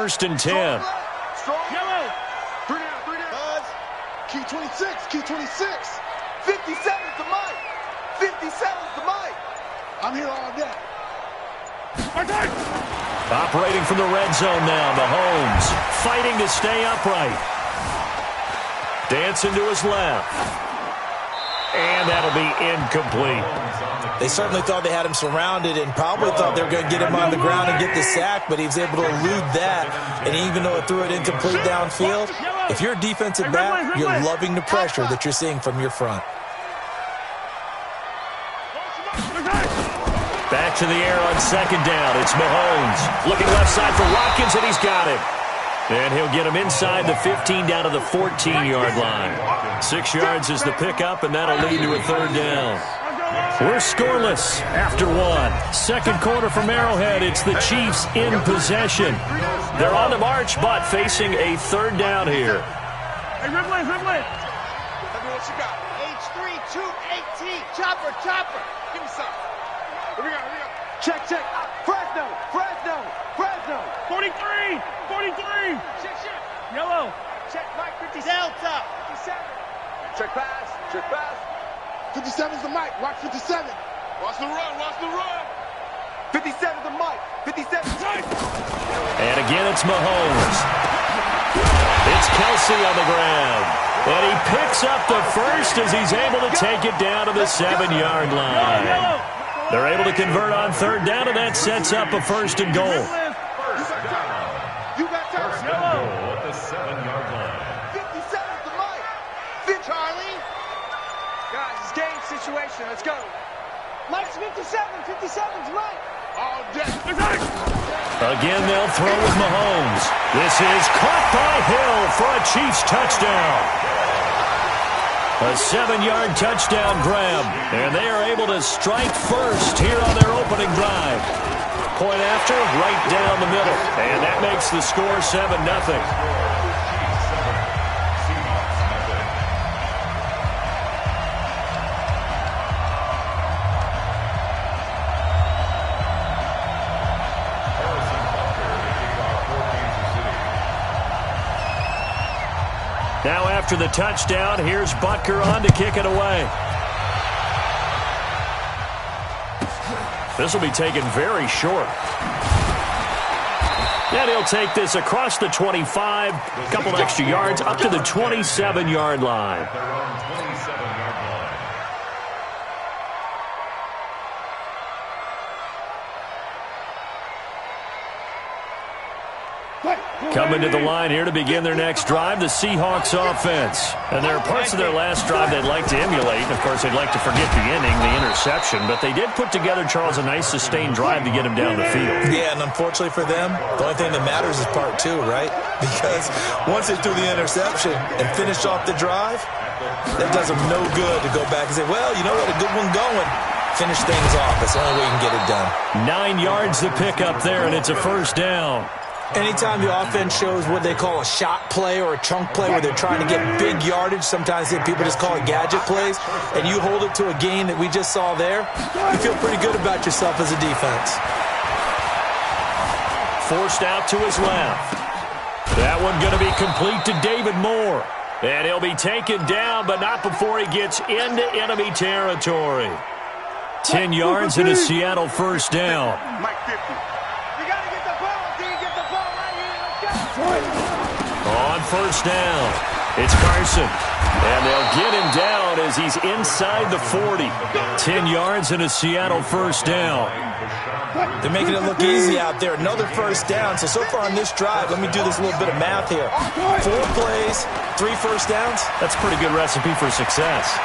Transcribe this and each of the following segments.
first and 10. Yellow. 3 down. Key 26, key 26. 57's the mic. 57's the mic. I'm here all day. Operating from the red zone now, Mahomes fighting to stay upright. Dancing to his left. And that'll be incomplete. They certainly thought they had him surrounded and probably thought they were going to get him on the ground and get the sack, but he was able to elude that. And even though it threw it incomplete downfield, if you're a defensive back, you're loving the pressure that you're seeing from your front. Back to the air on second down. It's Mahomes. Looking left side for Watkins, and he's got him. And he'll get him inside the 15 down to the 14-yard line. 6 yards is the pickup, and that'll lead to a third down. We're scoreless after one. Second quarter from Arrowhead. It's the Chiefs in possession. They're on the march, but facing a third down here. Hey, Ridley. Tell me what you got. H3, 218. Chopper. Give me some. Here we go. Check. Fresno. 43. Check. Yellow. Check, Mike, 50. Delta. 57. Check pass. 57's the mic. Watch 57. Watch the run. 57's the mic. 57. And again, it's Mahomes. It's Kelsey on the ground. And he picks up the first as he's able to take it down to the 7-yard line. They're able to convert on third down, and that sets up a first and goal. You got time. Yellow. At the 7-yard line. 57's the mic. Charlie. Guys, it's game situation. Let's go. Mike's 57's right. All day. Again, they'll throw with Mahomes. This is caught by Hill for a Chiefs touchdown. A 7-yard touchdown grab, and they are able to strike first here on their opening drive. Point after, right down the middle, and that makes the score 7-0. Now after the touchdown, here's Butker on to kick it away. This will be taken very short. And he'll take this across the 25, a couple extra yards, up to the 27-yard line. Coming to the line here to begin their next drive, the Seahawks offense. And there are parts of their last drive they'd like to emulate. And, of course, they'd like to forget the inning, the interception. But they did put together, Charles, a nice sustained drive to get him down the field. Yeah, and unfortunately for them, the only thing that matters is part two, right? Because once they threw the interception and finished off the drive, that does them no good to go back and say, well, you know what, a good one going. Finish things off. That's the only way you can get it done. 9 yards to pick up there, and it's a first down. Anytime the offense shows what they call a shot play or a chunk play where they're trying to get big yardage, sometimes people just call it gadget plays, and you hold it to a gain that we just saw there, you feel pretty good about yourself as a defense. Forced out to his left. That one going to be complete to David Moore. And he'll be taken down, but not before he gets into enemy territory. 10 yards and a Seattle first down. Mike 50. On first down, it's Carson. And they'll get him down as he's inside the 40. 10 yards and a Seattle first down. They're making it look easy out there. Another first down. So far on this drive, let me do this little bit of math here. 4 plays, 3 first downs. That's a pretty good recipe for success.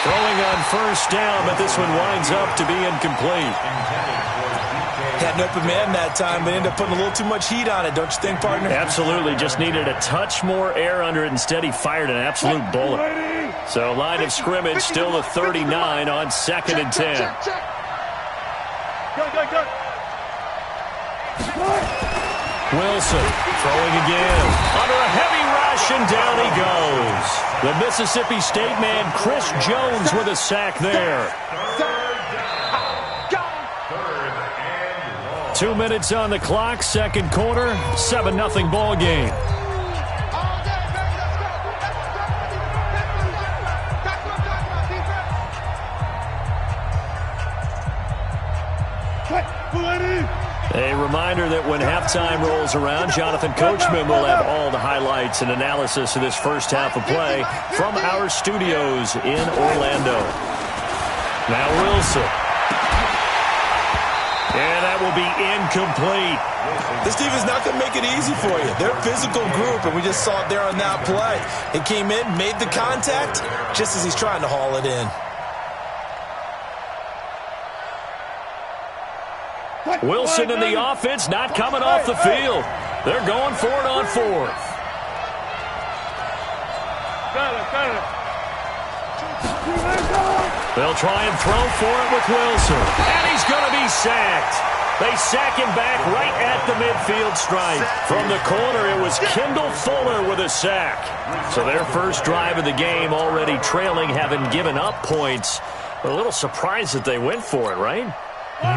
Throwing on first down, but this one winds up to be incomplete. Had an open man that time, but ended up putting a little too much heat on it, don't you think, partner? Absolutely. Just needed a touch more air under it. Instead, he fired an absolute bullet. So line of scrimmage still the 39 on 2nd and 10. Go. Wilson throwing again. Under a heavy rush, and down he goes. The Mississippi State man, Chris Jones, with a sack there. 2 minutes on the clock, second quarter, 7-0 ball game. A reminder that when halftime rolls around, Jonathan Coachman will have all the highlights and analysis of this first half of play from our studios in Orlando. Now Wilson. And that will be incomplete. This defense is not going to make it easy for you. They're a physical group, and we just saw it there on that play. It came in, made the contact, just as he's trying to haul it in. Wilson and the offense not coming off the field. They're going for it on fourth. They'll try and throw for it with Wilson. And he's going to be sacked. They sack him back right at the midfield stripe. From the corner, it was Kendall Fuller with a sack. So their first drive of the game already trailing, having given up points. A little surprised that they went for it, right?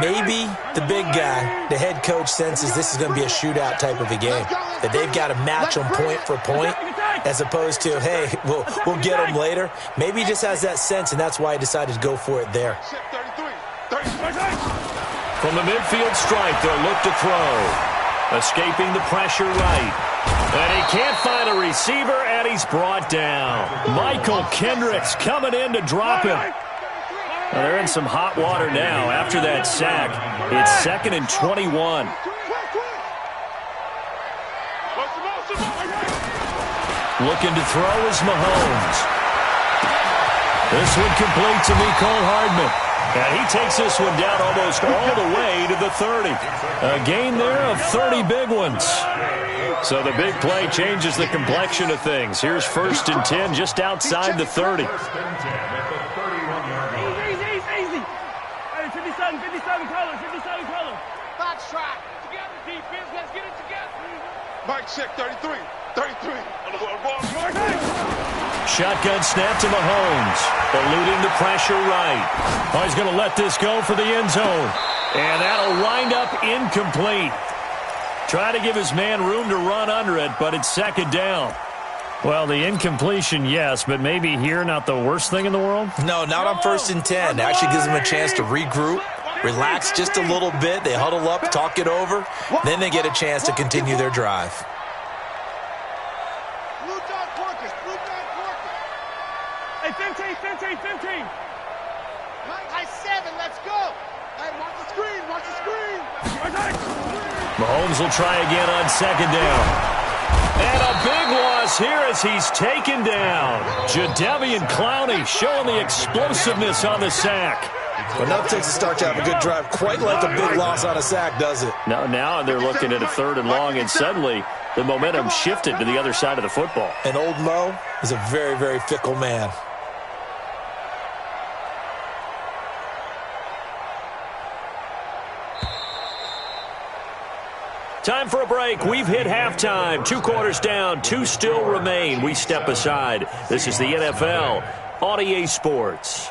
Maybe the big guy, the head coach, senses this is going to be a shootout type of a game, that they've got to match them point for point, as opposed to, hey, we'll get them later. Maybe he just has that sense, and that's why he decided to go for it there. From the midfield stripe, they'll look to throw. Escaping the pressure right. And he can't find a receiver, and he's brought down. Michael Kendricks coming in to drop him. Well, they're in some hot water now after that sack. It's 2nd and 21. Looking to throw is Mahomes. This one complete to Mecole Hardman. And he takes this one down almost all the way to the 30. A gain there of 30 big ones. So the big play changes the complexion of things. Here's 1st and 10 just outside the 30. 57 color. Box track. Together, defense. Let's get it together. Mike check, 33. Shotgun snap to Mahomes. Eluding the pressure right. Oh, he's going to let this go for the end zone. And that'll wind up incomplete. Try to give his man room to run under it, but it's 2nd down. Well, the incompletion, yes, but maybe here not the worst thing in the world? No, not on 1st and 10. It actually gives them a chance to regroup, relax just a little bit. They huddle up, talk it over. Then they get a chance to continue their drive. Hey, 15. High 7, let's go. Hey, watch the screen. Mahomes will try again on 2nd down. And a big loss here as he's taken down. Jadeveon Clowney showing the explosiveness on the sack. Well, now it takes a start to have a good drive. Quite like a big loss on a sack, does it? Now they're looking at a 3rd and long, and suddenly the momentum shifted to the other side of the football. And old Mo is a very, very fickle man. Time for a break. We've hit halftime. 2 quarters down. 2 still remain. We step aside. This is the NFL on EA Sports.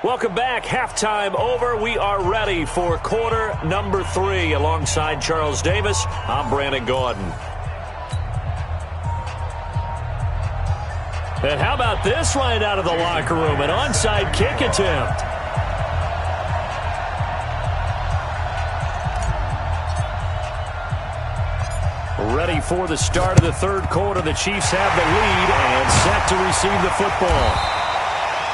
Welcome back. Halftime over. We are ready for quarter number 3. Alongside Charles Davis, I'm Brandon Gaudin. And how about this right out of the locker room? An onside kick attempt. Ready for the start of the 3rd quarter. The Chiefs have the lead and set to receive the football.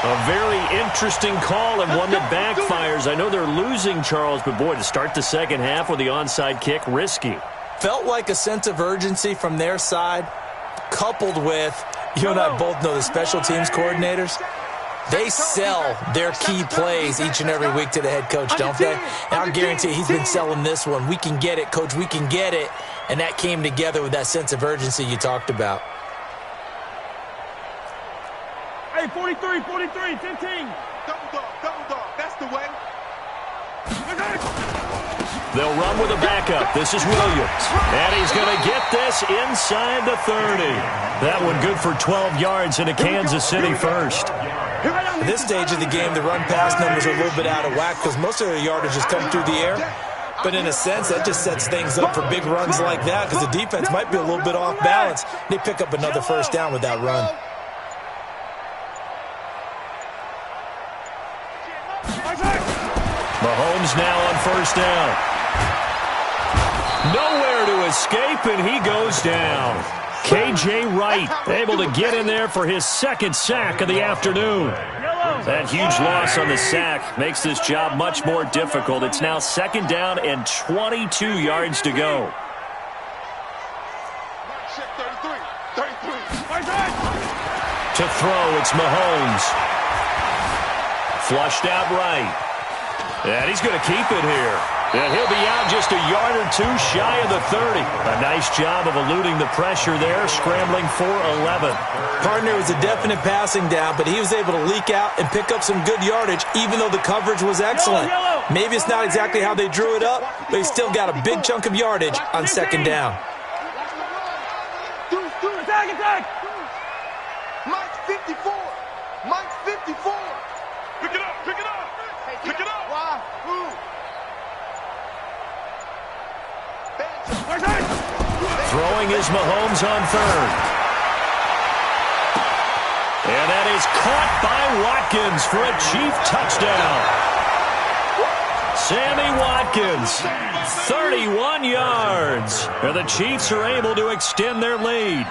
A very interesting call and one that backfires. I know they're losing, Charles, but boy, to start the 2nd half with the onside kick, risky. Felt like a sense of urgency from their side, coupled with, you and I both know the special teams coordinators. They sell their key plays each and every week to the head coach, don't they? And I'll guarantee he's been selling this one. We can get it, coach, we can get it. And that came together with that sense of urgency you talked about. Hey, 43, 15. Double dog. That's the way. They'll run with a backup. This is Williams. And he's going to get this inside the 30. That one good for 12 yards into Kansas City first. At this stage of the game, the run-pass numbers are a little bit out of whack because most of their yardage has come through the air. But in a sense, that just sets things up for big runs like that because the defense might be a little bit off balance. They pick up another first down with that run. Mahomes now on first down. Nowhere to escape, and he goes down. K.J. Wright able to get in there for his second sack of the afternoon. That huge loss on the sack makes this job much more difficult. It's now second down and 22 yards to go. To throw, it's Mahomes. Flushed out right. And he's going to keep it here. And he'll be out just a yard or two shy of the 30. A nice job of eluding the pressure there, scrambling for 11. Partner was a definite passing down, but he was able to leak out and pick up some good yardage, even though the coverage was excellent. Maybe it's not exactly how they drew it up, but he still got a big chunk of yardage on second down. Attack! Mike's 54. Mike's 54. Pick it up! Pick it up! Pick it up! Why? Who? Throwing is Mahomes on third. And that is caught by Watkins for a Chief touchdown. Sammy Watkins, 31 yards. And the Chiefs are able to extend their lead.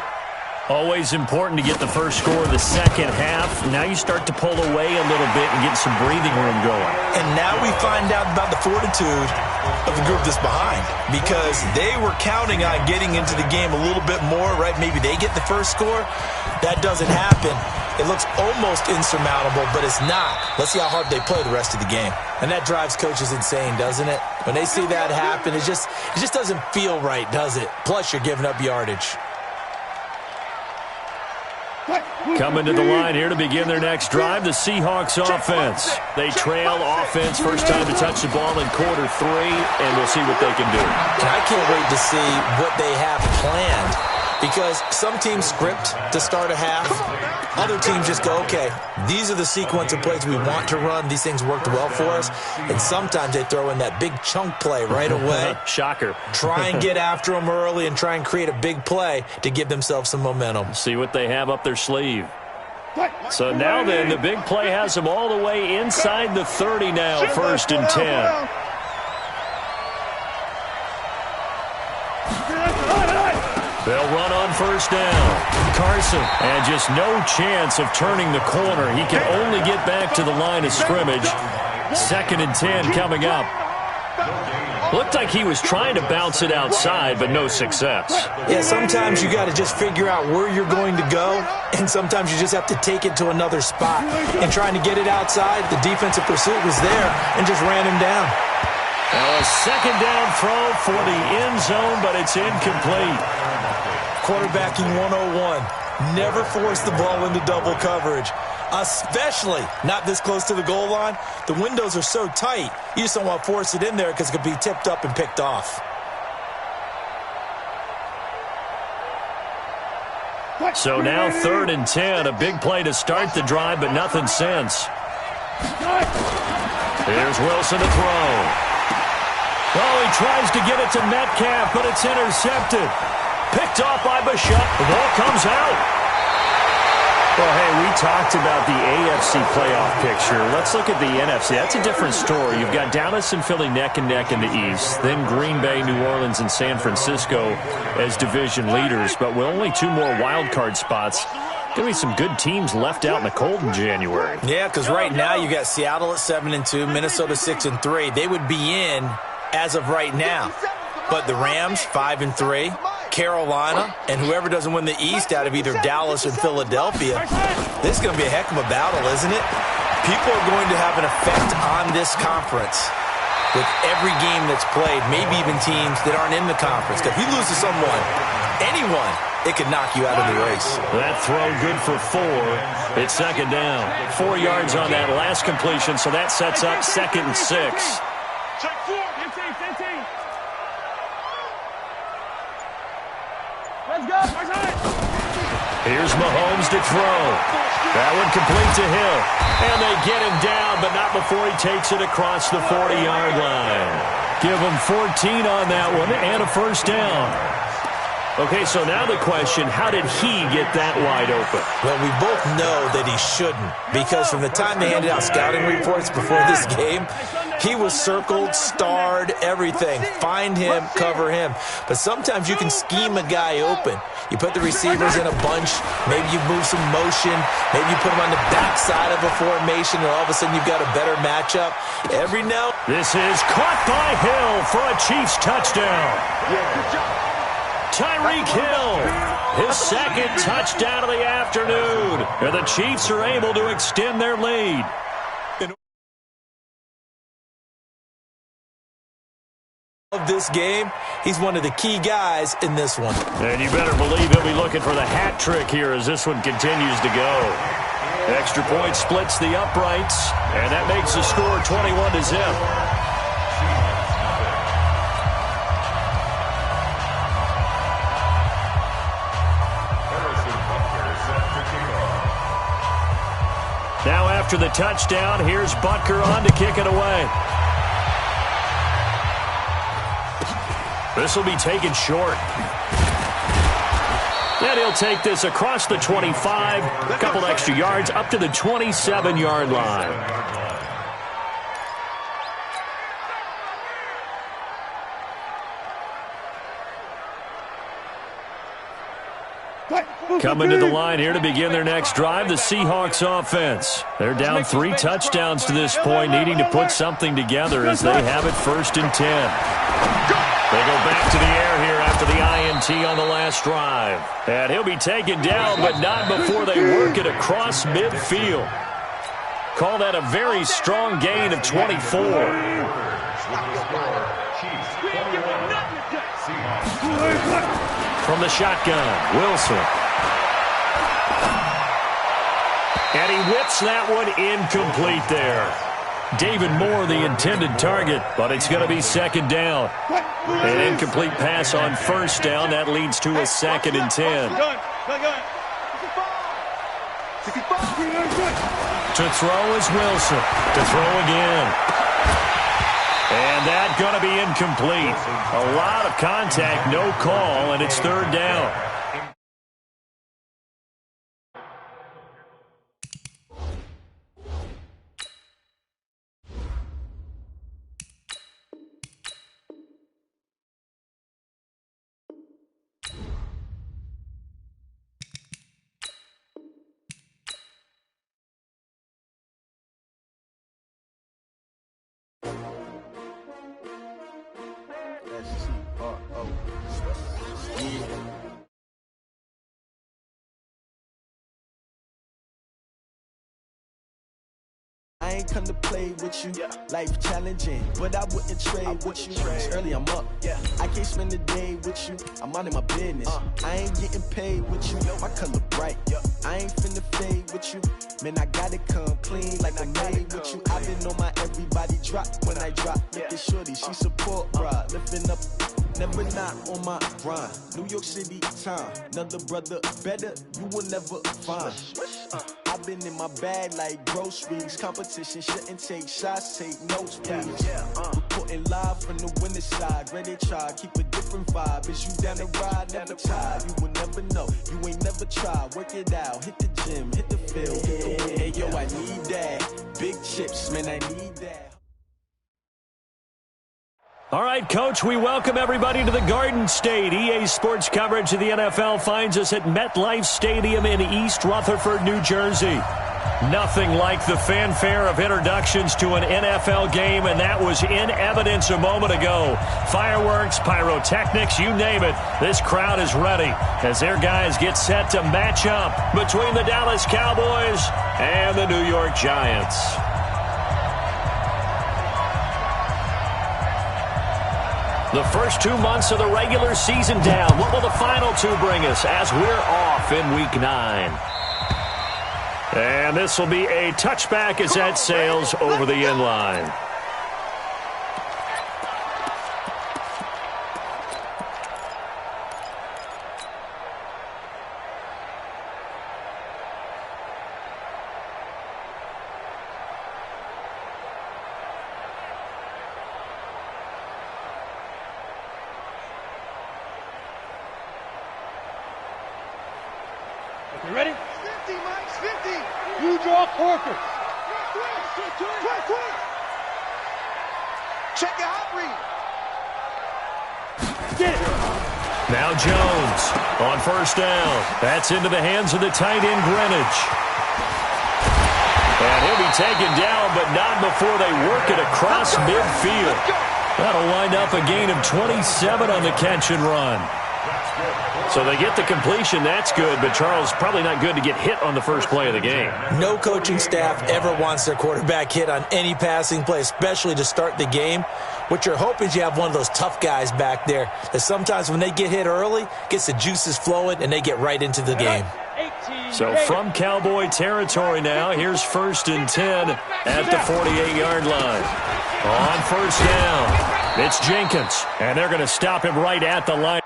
Always important to get the first score of the second half. Now you start to pull away a little bit and get some breathing room going. And now we find out about the fortitude of the group that's behind, because they were counting on getting into the game a little bit more, right? Maybe they get the first score. That doesn't happen. It looks almost insurmountable, but it's not. Let's see how hard they play the rest of the game. And that drives coaches insane, doesn't it? When they see that happen, it just doesn't feel right, does it? Plus, you're giving up yardage. Coming to the line here to begin their next drive, the Seahawks offense. They trail offense, first time to touch the ball in quarter three, and we'll see what they can do. And I can't wait to see what they have planned, because some teams script to start a half. Other teams just go, okay, these are the sequence of plays we want to run. These things worked well for us. And sometimes they throw in that big chunk play right away. Shocker. Try and get after them early and try and create a big play to give themselves some momentum. See what they have up their sleeve. So now then, the big play has them all the way inside the 30 now, first and 10. They'll run on first down. Carson, and just no chance of turning the corner. He can only get back to the line of scrimmage. Second and 10 coming up. Looked like he was trying to bounce it outside, but no success. Yeah, sometimes you got to just figure out where you're going to go, and sometimes you just have to take it to another spot. And trying to get it outside, the defensive pursuit was there and just ran him down. Now a second down throw for the end zone, but it's incomplete. Quarterbacking 101. Never force the ball into double coverage, especially not this close to the goal line. The windows are so tight, you just don't want to force it in there because it could be tipped up and picked off. So now third and 10, a big play to start the drive, but nothing since. Here's Wilson to throw. Oh, he tries to get it to Metcalf, but it's intercepted. Picked off by Bishop. The ball comes out. Well, hey, we talked about the AFC playoff picture. Let's look at the NFC. That's a different story. You've got Dallas and Philly neck and neck in the East. Then Green Bay, New Orleans, and San Francisco as division leaders. But with only two more wild card spots, going to be some good teams left out in the cold in January. Yeah, because right now you got Seattle at 7-2, Minnesota 6-3. They would be in as of right now. But the Rams, 5-3. Carolina, and whoever doesn't win the East out of either Dallas or Philadelphia, this is going to be a heck of a battle, isn't it? People are going to have an effect on this conference with every game that's played, maybe even teams that aren't in the conference. Because if you lose to someone, anyone, it could knock you out of the race. That throw good for 4. It's second down. 4 yards on that last completion, so that sets up second and 6. Check 4. 15. Let's go. Here's Mahomes to throw. That one complete to Hill. And they get him down, but not before he takes it across the 40-yard line. Give them 14 on that one and a first down. Okay, so now the question, how did he get that wide open? Well, we both know that he shouldn't, because from the time they handed out scouting reports before this game, he was circled, starred, everything. Find him, cover him. But sometimes you can scheme a guy open. You put the receivers in a bunch, maybe you move some motion, maybe you put them on the backside of a formation, and all of a sudden you've got a better matchup. Every now... This is caught by Hill for a Chiefs touchdown. Yeah, good job. Tyreek Hill, his second touchdown of the afternoon. And the Chiefs are able to extend their lead. Of this game, he's one of the key guys in this one. And you better believe he'll be looking for the hat trick here as this one continues to go. Extra point splits the uprights, and that makes the score 21-0. Now after the touchdown, here's Butker on to kick it away. This will be taken short. And he'll take this across the 25, a couple extra yards, up to the 27-yard line. Coming to the line here to begin their next drive, the Seahawks offense. They're down 3 touchdowns to this point, needing to put something together as they have it 1st and 10. They go back to the air here after the INT on the last drive. And he'll be taken down, but not before they work it across midfield. Call that a very strong gain of 24. From the shotgun, Wilson. And he whips that one incomplete there. David Moore, the intended target, but it's going to be 2nd down. An incomplete pass on 1st down. That leads to a 2nd and 10. To throw is Wilson. To throw again. And that's going to be incomplete. A lot of contact, no call, and it's 3rd down. I ain't come to play with you, life challenging, but I wouldn't trade with you. It's early, I'm up. I can't spend the day with you. I'm minding my business. I ain't getting paid with you. My color bright. I ain't finna fade with you. Man, I gotta come clean like I made with you. I've been on my everybody drop when I drop. Look at shorty, she support, bruh. Lifting up, never not on my grind. New York City time, another brother better, you will never find. I've been in my bag like groceries. Competition shouldn't take shots, take notes, please. Reporting live from the winning side. Ready to try, keep a different vibe. Is you down the ride, never tired. You will never know, you ain't never tried. Work it out, hit the gym, hit the field, hit the win. Hey yo, I need that. Big chips, man, I need that. All right, Coach, we welcome everybody to the Garden State. EA Sports coverage of the NFL finds us at MetLife Stadium in East Rutherford, New Jersey. Nothing like the fanfare of introductions to an NFL game, and that was in evidence a moment ago. Fireworks, pyrotechnics, you name it. This crowd is ready as their guys get set to match up between the Dallas Cowboys and the New York Giants. The first 2 months of the regular season down. What will the final 2 bring us as we're off in Week 9? And this will be a touchback as that sails over the end line. You ready? 50, Mike, 50. You draw Corker. Quick. Check your hot read. Get it. Now Jones on first down. That's into the hands of the tight end, Greenwich. And he'll be taken down, but not before they work it across midfield. That'll wind up a gain of 27 on the catch and run. So they get the completion, that's good, but Charles, probably not good to get hit on the first play of the game. No coaching staff ever wants their quarterback hit on any passing play, especially to start the game. What you're hoping is you have one of those tough guys back there that sometimes when they get hit early, gets the juices flowing, and they get right into the game. So from Cowboy territory now, here's 1st and 10 at the 48-yard line. On first down, it's Jenkins, and they're going to stop him right at the line.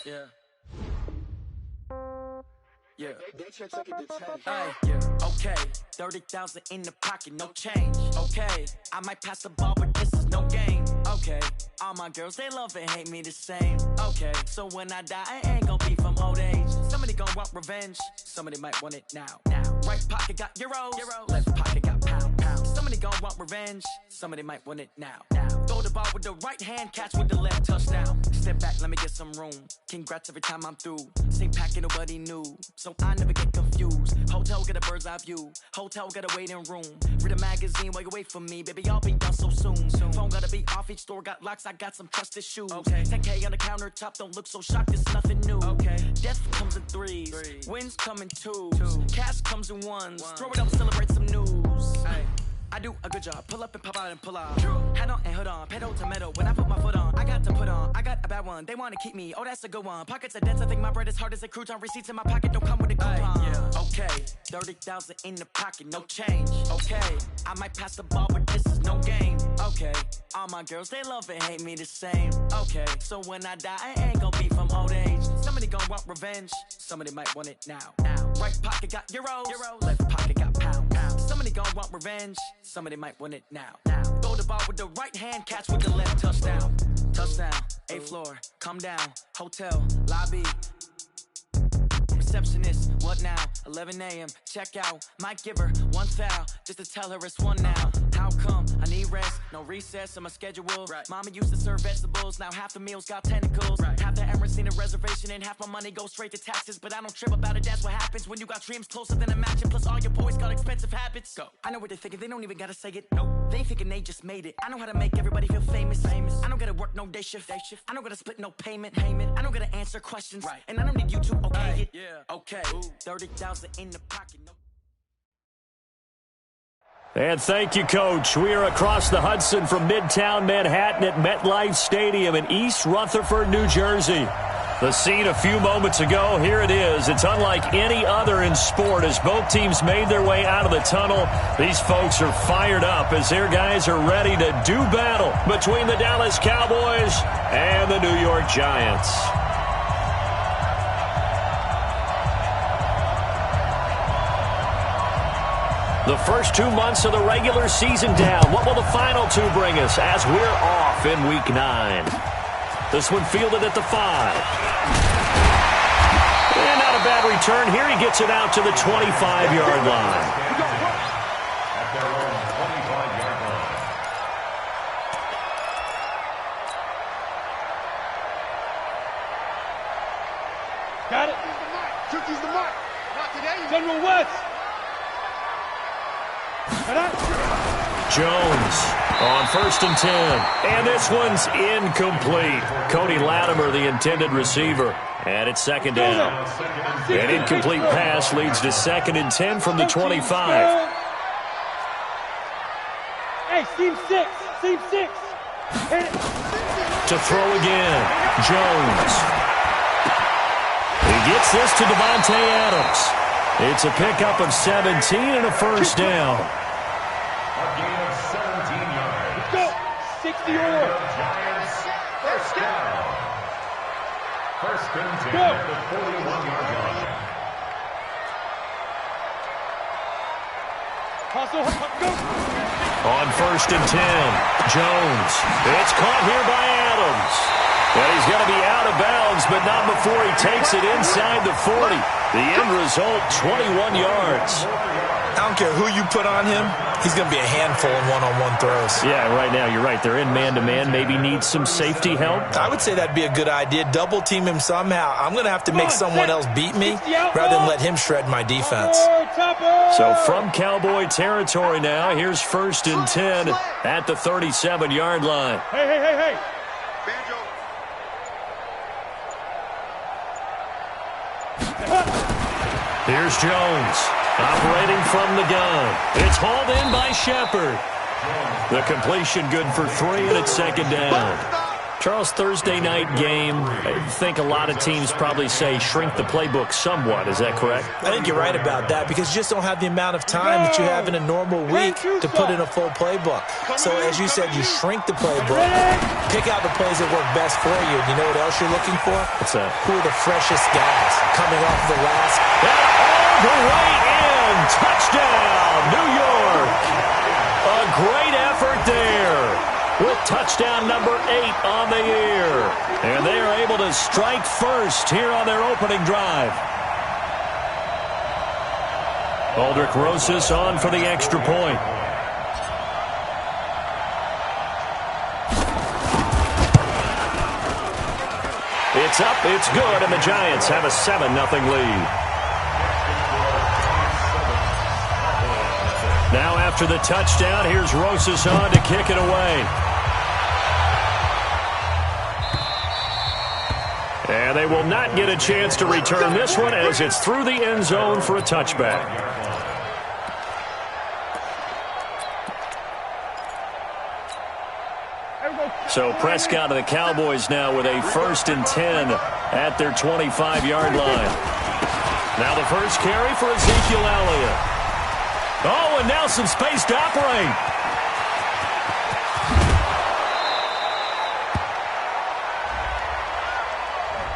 Yeah. Okay. 30,000 in the pocket, no change. Okay. I might pass the ball, but this is no game. Okay. All my girls, they love and hate me the same. Okay. So when I die, I ain't gonna be from old age. Somebody gonna want revenge. Somebody might want it now. Right pocket got euros. Left pocket got pounds. Somebody gonna want revenge. Somebody might want it now. Throw the ball with the right hand, catch with the left, touchdown. Step back, let me get some room. Congrats every time I'm through. Same packet, nobody knew. So I never get confused. Hotel get a bird's eye view. Hotel got a waiting room. Read a magazine while you wait for me. Baby, I'll be done so soon. Phone gotta be off, each store got locks. I got some trusted shoes. Okay. 10K on the countertop, don't look so shocked. It's nothing new. Okay. Death comes in threes. Wins come in twos. Cash comes in ones. Throw it up, celebrate some news. Ay. I do a good job. Pull up and pop out and pull out. Head on and hood on. Pedal to metal. When I put my foot on, I got to put on. I got a bad one. They want to keep me. Oh, that's a good one. Pockets are dense. I think my bread is hard as a crouton. Receipts in my pocket don't come with a coupon. Yeah. Okay. 30,000 in the pocket. No change. Okay. I might pass the ball, but this is no game. Okay. All my girls, they love and hate me the same. Okay. So when I die, I ain't gonna be from old age. Somebody gonna want revenge. Somebody might want it now. Right pocket got euros. Left pocket got pounds. Somebody gonna want revenge. Somebody might want it now. Throw the ball with the right hand, catch with the left, touchdown. Touchdown, 8th floor, come down, hotel, lobby. Receptionist, what now? 11 a.m., check out. Might give her one foul, just to tell her it's one now. How come? I need rest, no recess in my schedule. Right. Mama used to serve vegetables, now half the meals got tentacles. Right. Half the errands need a reservation, and half my money goes straight to taxes. But I don't trip about it, that's what happens when you got dreams closer than a match. And plus all your boys got expensive habits. Go. I know what they're thinking, they don't even gotta say it. Nope. They ain't thinking they just made it. I know how to make everybody feel famous. I don't gotta work no day shift. I don't gotta split no payment. I don't gotta answer questions. Right. And I don't need you to okay it. Yeah. Okay. 30,000 in the pocket. No. And thank you, Coach. We are across the Hudson from Midtown Manhattan at MetLife Stadium in East Rutherford, New Jersey. The scene a few moments ago, here it is. It's unlike any other in sport as both teams made their way out of the tunnel. These folks are fired up as their guys are ready to do battle between the Dallas Cowboys and the New York Giants. The first 2 months of the regular season down. What will the final two bring us as we're off in Week 9? This one fielded at the 5. And not a bad return here. He gets it out to the 25-yard line. Got it? Turkey's the mark. Not today. General West. Jones on 1st and 10. And this one's incomplete. Cody Latimer, the intended receiver. And it's 2nd down. An incomplete pass leads to 2nd and 10 from the 25. Hey, seam 6. Seam 6. Hit it. To throw again. Jones. He gets this to Devontae Adams. It's a pickup of 17 and a first down. A gain of 17 yards. Let's go. 60 or. Giants, first down. First and 10 at the 41-yard line. On first and 10, Jones. It's caught here by Adams. And he's going to be out of bounds, but not before he takes it inside the 40. The end result, 21 yards. I don't care who you put on him, he's going to be a handful in one-on-one throws. Yeah, right now, you're right. They're in man-to-man. Maybe needs some safety help. I would say that'd be a good idea. Double team him somehow. I'm going to have to make someone else beat me rather than let him shred my defense. So from Cowboy territory now, here's first and 10 at the 37-yard line. Hey. Banjo. Here's Jones, operating from the gun. It's hauled in by Shepard. The completion good for 3, and it's second down. Charles, Thursday night game, I think a lot of teams probably say shrink the playbook somewhat. Is that correct? I think you're right about that because you just don't have the amount of time that you have in a normal week to put in a full playbook. So as you said, you shrink the playbook, pick out the plays that work best for you. You know what else you're looking for? What's that? Who are the freshest guys coming off the last? And all the way in. Touchdown, New York. A great effort there, with touchdown number 8 on the year. And they are able to strike first here on their opening drive. Aldrich Rosas on for the extra point. It's up, it's good, and the Giants have a 7-0 lead. Now after the touchdown, here's Rosas on to kick it away. And they will not get a chance to return this one as it's through the end zone for a touchback. So Prescott and the Cowboys now with a first and 10 at their 25-yard line. Now the first carry for Ezekiel Elliott. Oh, and now some space to operate.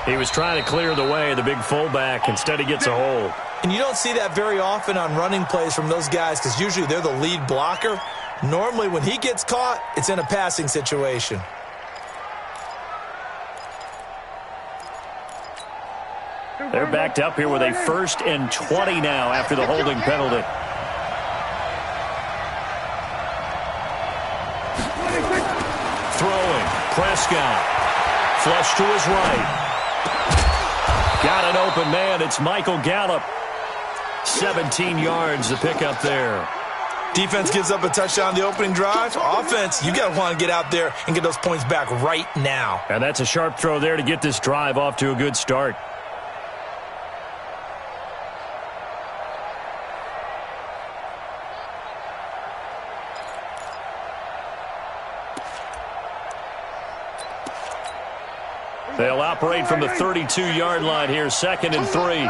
He was trying to clear the way, the big fullback. Instead, he gets a hold. And you don't see that very often on running plays from those guys because usually they're the lead blocker. Normally, when he gets caught, it's in a passing situation. They're backed up here with a first and 20 now after the holding penalty. Throwing, Prescott. Flush to his right. Got an open man. It's Michael Gallup. 17 yards to pick up there. Defense gives up a touchdown on the opening drive. Offense, you got to want to get out there and get those points back right now. And that's a sharp throw there to get this drive off to a good start. They'll operate from the 32-yard line here, second and 3.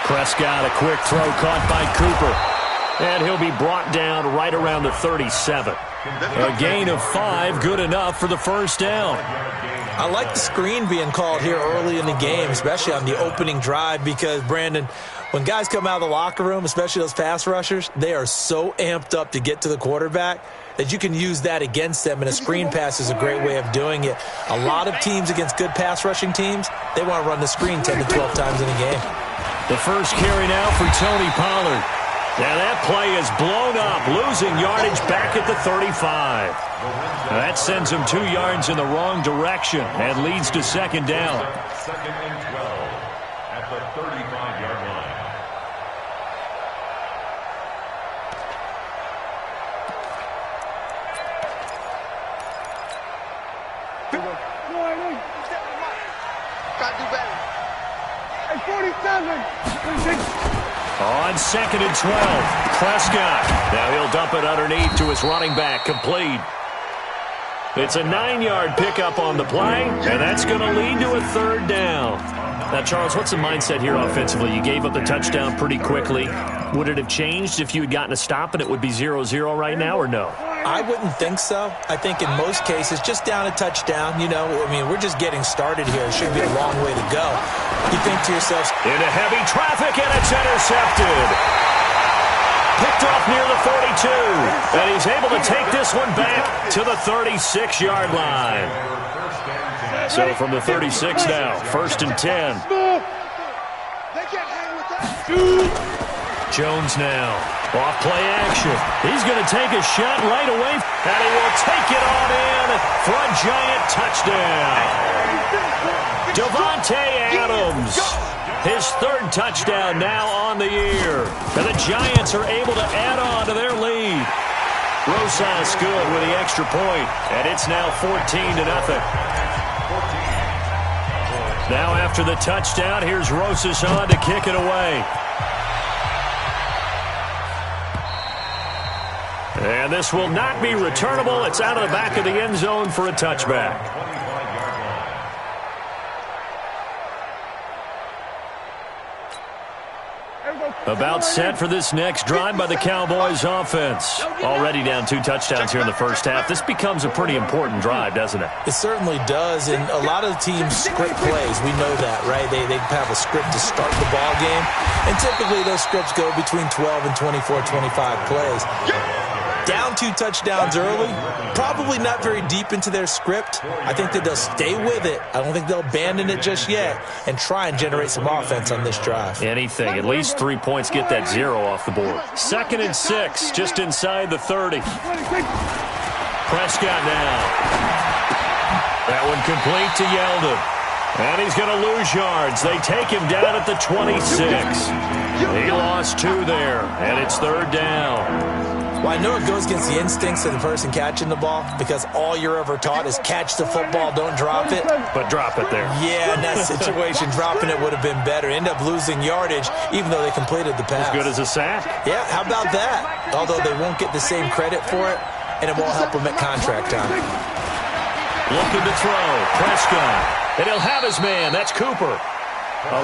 Prescott, a quick throw caught by Cooper. And he'll be brought down right around the 37. A gain of 5, good enough for the first down. I like the screen being called here early in the game, especially on the opening drive, because, Brandon, when guys come out of the locker room, especially those pass rushers, they are so amped up to get to the quarterback that you can use that against them, and a screen pass is a great way of doing it. A lot of teams against good pass rushing teams, they want to run the screen 10 to 12 times in a game. The first carry now for Tony Pollard. Now that play is blown up, losing yardage back at the 35. That sends him 2 yards in the wrong direction and leads to second down. Second and 12 at the 35-yard line. Gotta do better. Hey, 47. On second and 12, Prescott. Now he'll dump it underneath to his running back, complete. It's a 9-yard pickup on the play, and that's going to lead to a third down. Now, Charles, what's the mindset here offensively? You gave up the touchdown pretty quickly. Would it have changed if you had gotten a stop and it would be 0-0 right now, or no? I wouldn't think so. I think in most cases, just down a touchdown, we're just getting started here. It should be a long way to go. You think to yourself, into heavy traffic, and it's intercepted. Picked off near the 42, and he's able to take this one back to the 36-yard line. So from the 36 now, 1st and 10. Jones now, off play action. He's going to take a shot right away, and he will take it on in for a giant touchdown. Davante Adams, his 3rd touchdown now on the year. And the Giants are able to add on to their lead. Rosas good with the extra point, and it's now 14-0. Now after the touchdown, here's Rosas on to kick it away. And this will not be returnable. It's out of the back of the end zone for a touchback. About set for this next drive by the Cowboys offense. Already down 2 touchdowns here in the first half. This becomes a pretty important drive, doesn't it? It certainly does, and a lot of the teams script plays. We know that, right? They have a script to start the ball game, and typically those scripts go between 12 and 24, 25 plays. Down 2 touchdowns early, probably not very deep into their script. I think that they'll stay with it. I don't think they'll abandon it just yet and try and generate some offense on this drive. Anything. At least 3 points, get that 0 off the board. 2nd and 6, just inside the 30. Prescott now. That one complete to Yeldon. And he's going to lose yards. They take him down at the 26. He lost 2 there, and it's 3rd down. Well, I know it goes against the instincts of the person catching the ball because all you're ever taught is catch the football, don't drop it. But drop it there. Yeah, in that situation, dropping it would have been better. End up losing yardage, even though they completed the pass. As good as a sack. Yeah, how about that? Although they won't get the same credit for it, and it won't help them at contract time. Looking to throw. Prescott. And he'll have his man. That's Cooper.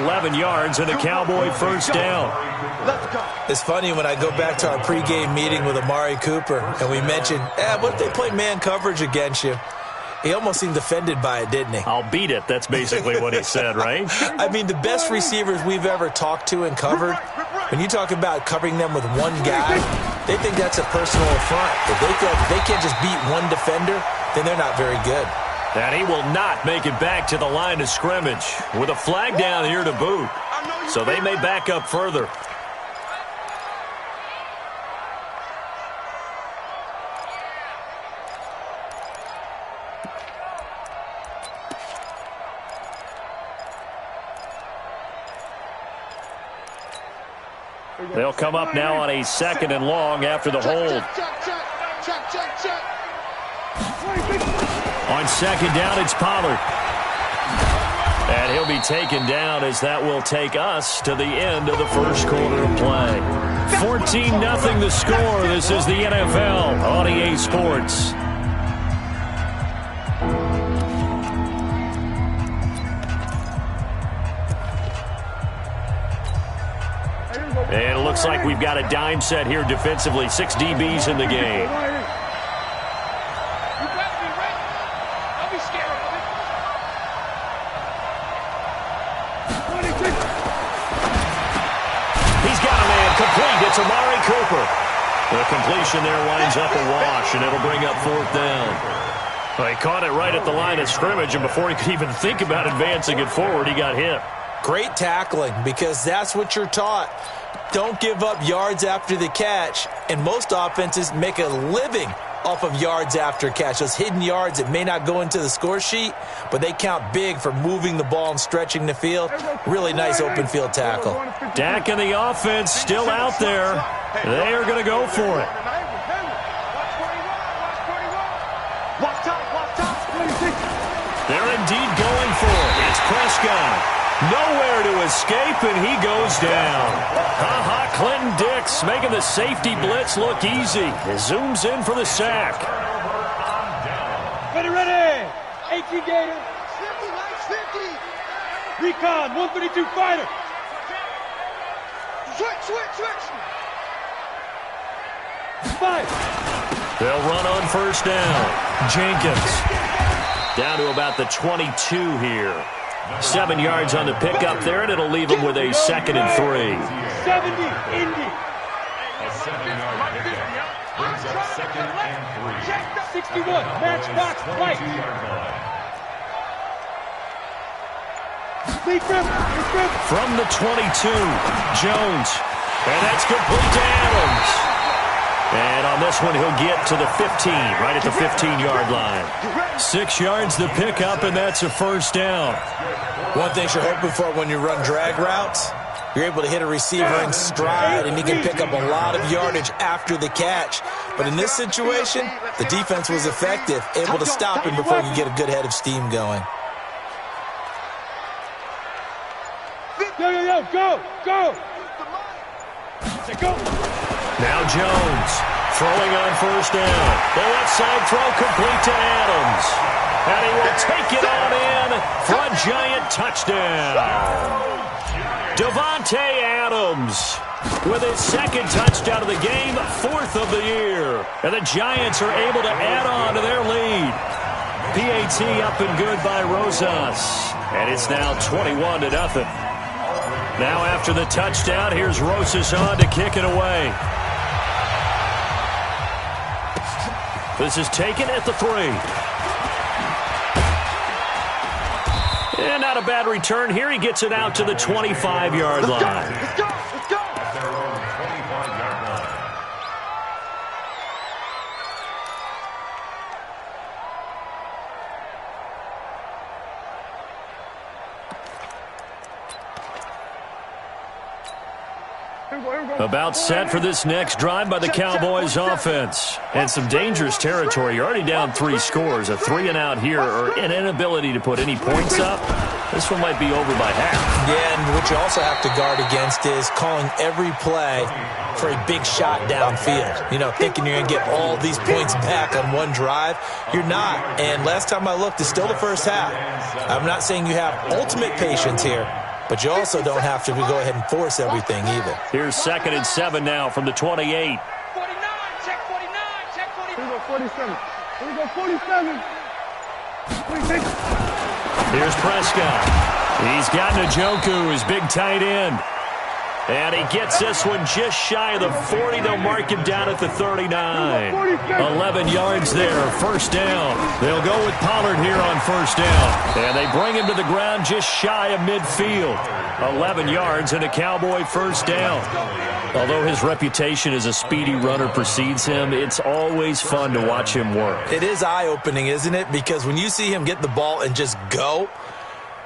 11 yards and a Cowboy 1st down. It's funny when I go back to our pregame meeting with Amari Cooper and we mentioned, what if they play man coverage against you? He almost seemed offended by it, didn't he? I'll beat it. That's basically what he said, right? I mean, the best receivers we've ever talked to and covered, when you talk about covering them with one guy, they think that's a personal affront. If they feel like they can't just beat one defender, then they're not very good. And he will not make it back to the line of scrimmage with a flag down here to boot. So they may back up further. They'll come up now on a 2nd and long after the hold. On 2nd down, it's Pollard. And he'll be taken down as that will take us to the end of the first quarter of play. 14-0 the score. This is the NFL on EA Sports. And it looks like we've got a dime set here defensively. 6 DBs in the game. It's Amari Cooper. The completion there winds up a wash, and it'll bring up 4th down. Well, he caught it right at the line of scrimmage, and before he could even think about advancing it forward, he got hit. Great tackling, because that's what you're taught. Don't give up yards after the catch, and most offenses make a living off of yards after catch. Those hidden yards that may not go into the score sheet, but they count big for moving the ball and stretching the field. Really nice open field tackle. Dak and the offense still out there. They are going to go for it. They're indeed going for it. It's Prescott. Nowhere to escape, and he goes down. Clinton Dix making the safety blitz look easy. He zooms in for the sack. Ready. 18 Gators. Recon, 132 fighter. Switch. Fight. They'll run on first down. Jenkins down to about the 22 here. 7 yards on the pickup there, and it'll leave them with a 2nd and 3. 70, Indy. A 7-yard pickup brings up 2nd and 3. 61, matchbox, right. 2-yard line. From the 22, Jones. And that's complete to Adams. And on this one, he'll get to the 15, right at the 15-yard line. 6 yards the pickup, and that's a first down. One thing you're hoping for when you run drag routes, you're able to hit a receiver in stride, and he can pick up a lot of yardage after the catch. But in this situation, the defense was effective, able to stop him before you get a good head of steam going. Go. Now Jones throwing on first down. The left side throw complete to Adams. And he will take it on in for a giant touchdown. Davante Adams with his 2nd touchdown of the game, 4th of the year. And the Giants are able to add on to their lead. PAT up and good by Rosas. And it's now 21-0. Now after the touchdown, here's Rosas on to kick it away. This is taken at the 3. And not a bad return here. He gets it out to the 25-yard line. Let's go. At their own 25-yard line. About set for this next drive by the Cowboys offense. And some dangerous territory. You're already down 3 scores. A 3-and-out here or an inability to put any points up. This one might be over by half. Yeah, and what you also have to guard against is calling every play for a big shot downfield. You know, thinking you're going to get all these points back on one drive. You're not. And last time I looked, it's still the first half. I'm not saying you have ultimate patience here, but you also don't have to go ahead and force everything either. Here's 2nd and 7 now from the 28. 49, check 49. Here we go, 47. Here we go, 47. Here's Prescott. He's got Njoku, his big tight end. And he gets this one just shy of the 40. They'll mark him down at the 39. 11 yards there, first down. They'll go with Pollard here on first down. And they bring him to the ground just shy of midfield. 11 yards and a Cowboy first down. Although his reputation as a speedy runner precedes him, it's always fun to watch him work. It is eye-opening, isn't it? Because when you see him get the ball and just go,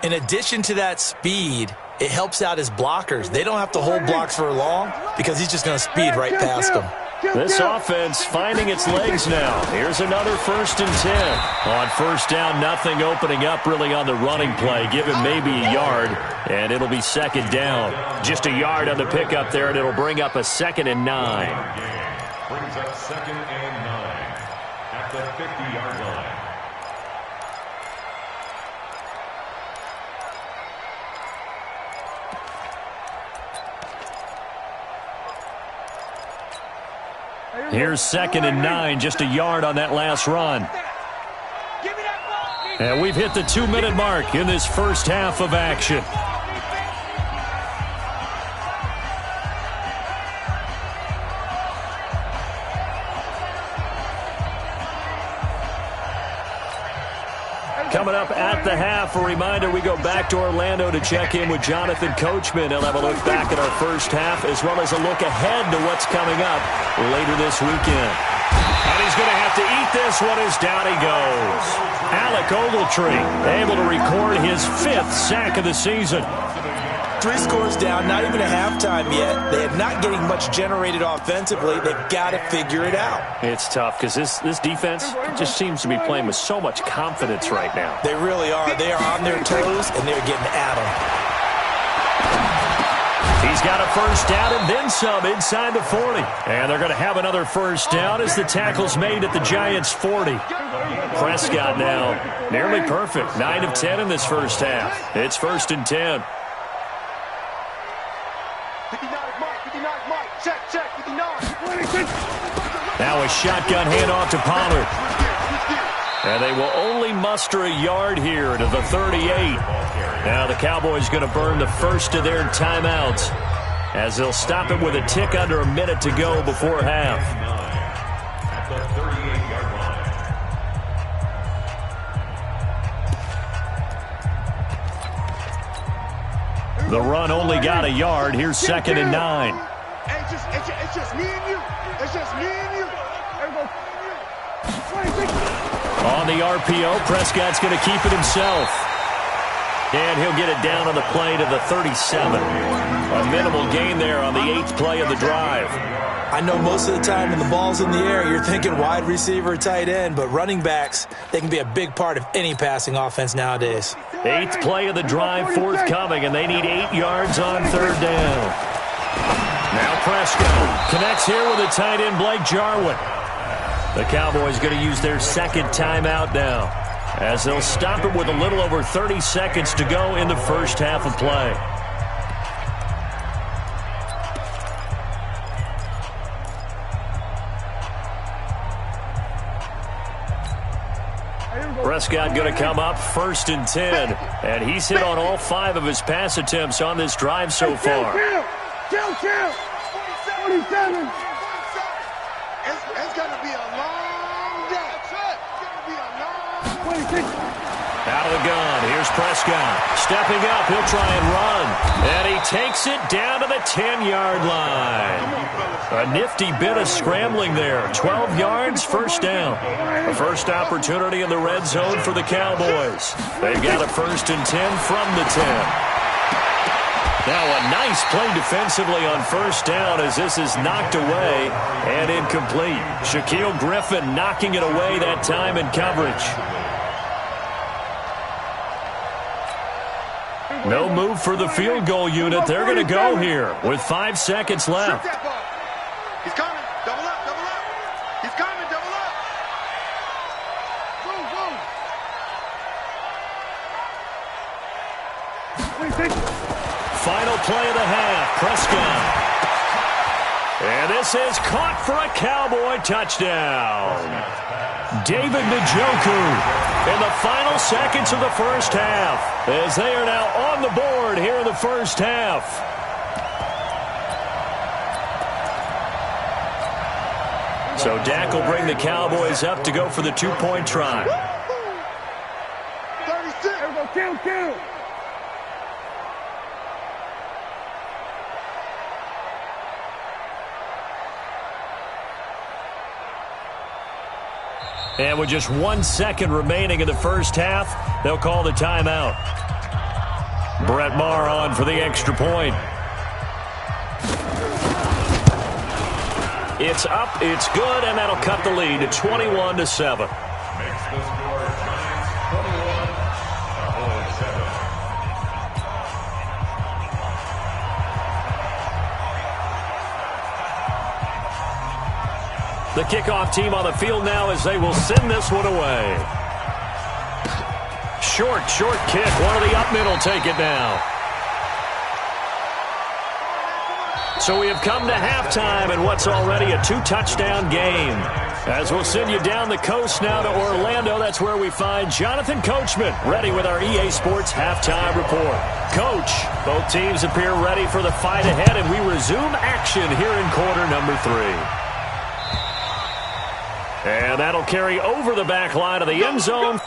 in addition to that speed, it helps out his blockers. They don't have to hold blocks for long because he's just going to speed right past them. This offense finding its legs now. Here's another 1st and 10. On first down, nothing opening up really on the running play. Give him maybe a yard, and it'll be 2nd down. Just a yard on the pickup there, and it'll bring up a 2nd and 9. Brings up 2nd and 9 at the 50-yard line. Here's 2nd and 9, just a yard on that last run. And we've hit the 2-minute mark in this first half of action. Coming up at the half, a reminder, we go back to Orlando to check in with Jonathan Coachman. He'll have a look back at our first half as well as a look ahead to what's coming up later this weekend. And he's going to have to eat this one as down he goes. Alec Ogletree able to record his 5th sack of the season. 3 scores down, not even a halftime yet. They are not getting much generated offensively. They've got to figure it out. It's tough because this defense just seems to be playing with so much confidence right now. They really are. They are on their toes, and they're getting at them. He's got a first down and then some inside the 40. And they're going to have another first down as the tackle's made at the Giants' 40. Prescott now nearly perfect. 9 of 10 in this first half. It's 1st and 10. 59 mark, 59 mark. Check, 59. Now a shotgun handoff to Pollard. And they will only muster a yard here to the 38. Now the Cowboys going to burn the first of their timeouts as they'll stop it with a tick under a minute to go before half. At the 38-yard line. The run only got a yard. Here's 2nd and 9. It's just me and you. It's just me and you. On the RPO, Prescott's going to keep it himself. And he'll get it down on the play to the 37. A minimal gain there on the 8th play of the drive. I know most of the time when the ball's in the air, you're thinking wide receiver, tight end, but running backs, they can be a big part of any passing offense nowadays. 8th play of the drive forthcoming, and they need 8 yards on 3rd down. Now Prescott connects here with a tight end, Blake Jarwin. The Cowboys going to use their 2nd timeout now, as they'll stop it with a little over 30 seconds to go in the first half of play. Prescott going to come up 1st and 10, and he's hit on all 5 of his pass attempts on this drive so far. Kill. 47. It's going to be a long day. It's going to be a long 26. Out of the gun, here's Prescott. Stepping up, he'll try and run. And he takes it down to the 10-yard line. A nifty bit of scrambling there. 12 yards, first down. The first opportunity in the red zone for the Cowboys. They've got a 1st and 10 from the 10. Now a nice play defensively on first down as this is knocked away and incomplete. Shaquille Griffin knocking it away that time in coverage. No move for the field goal unit. They're going to go here with 5 seconds left. He's coming. Double up. He's coming. Double up. Final play of the half. Prescott. And this is caught for a Cowboy touchdown. David Njoku in the final seconds of the first half, as they are now on the board here in the first half. So Dak will bring the Cowboys up to go for the 2-point try. 36. Kill. And with just 1 second remaining in the first half, they'll call the timeout. Brett Maher on for the extra point. It's up, it's good, and that'll cut the lead to 21-7. Makes the score Giants 21, Cowboys 7. The kickoff team on the field now as they will send this one away. Short kick. One of the up mid will take it now. So we have come to halftime in what's already a 2-touchdown game. As we'll send you down the coast now to Orlando, that's where we find Jonathan Coachman ready with our EA Sports halftime report. Coach, both teams appear ready for the fight ahead, and we resume action here in quarter number 3. And that'll carry over the back line of the end zone.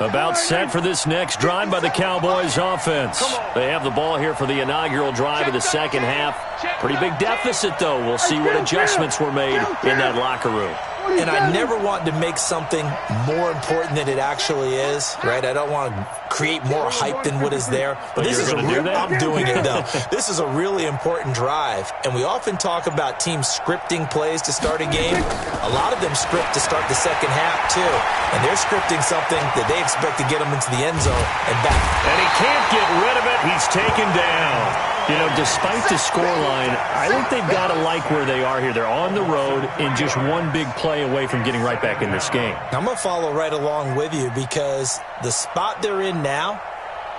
About set for this next drive by the Cowboys offense. They have the ball here for the inaugural drive of the second half. Pretty big deficit, though. We'll see what adjustments were made in that locker room. And I never want to make something more important than it actually is, right? I don't want to create more hype than what is there. But this is I'm doing it, though. This is a really important drive. And we often talk about teams scripting plays to start a game. A lot of them script to start the second half, too. And they're scripting something that they expect to get them into the end zone and back. And he can't get rid of it. He's taken down. You know, despite the scoreline, I think they've got to like where they are here. They're on the road and just one big play away from getting right back in this game. I'm going to follow right along with you because the spot they're in now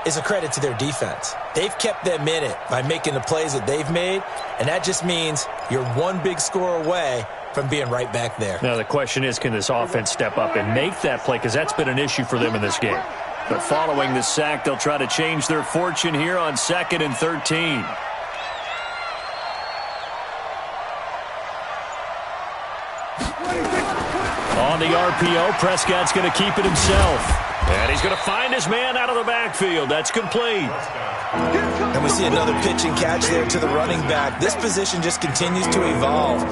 is a credit to their defense. They've kept them in it by making the plays that they've made, and that just means you're one big score away from being right back there. Now, the question is, can this offense step up and make that play? Because that's been an issue for them in this game. But following the sack, they'll try to change their fortune here on 2nd and 13. On the RPO, Prescott's going to keep it himself. And he's going to find his man out of the backfield. That's complete. And we see another pitch and catch there to the running back. This position just continues to evolve.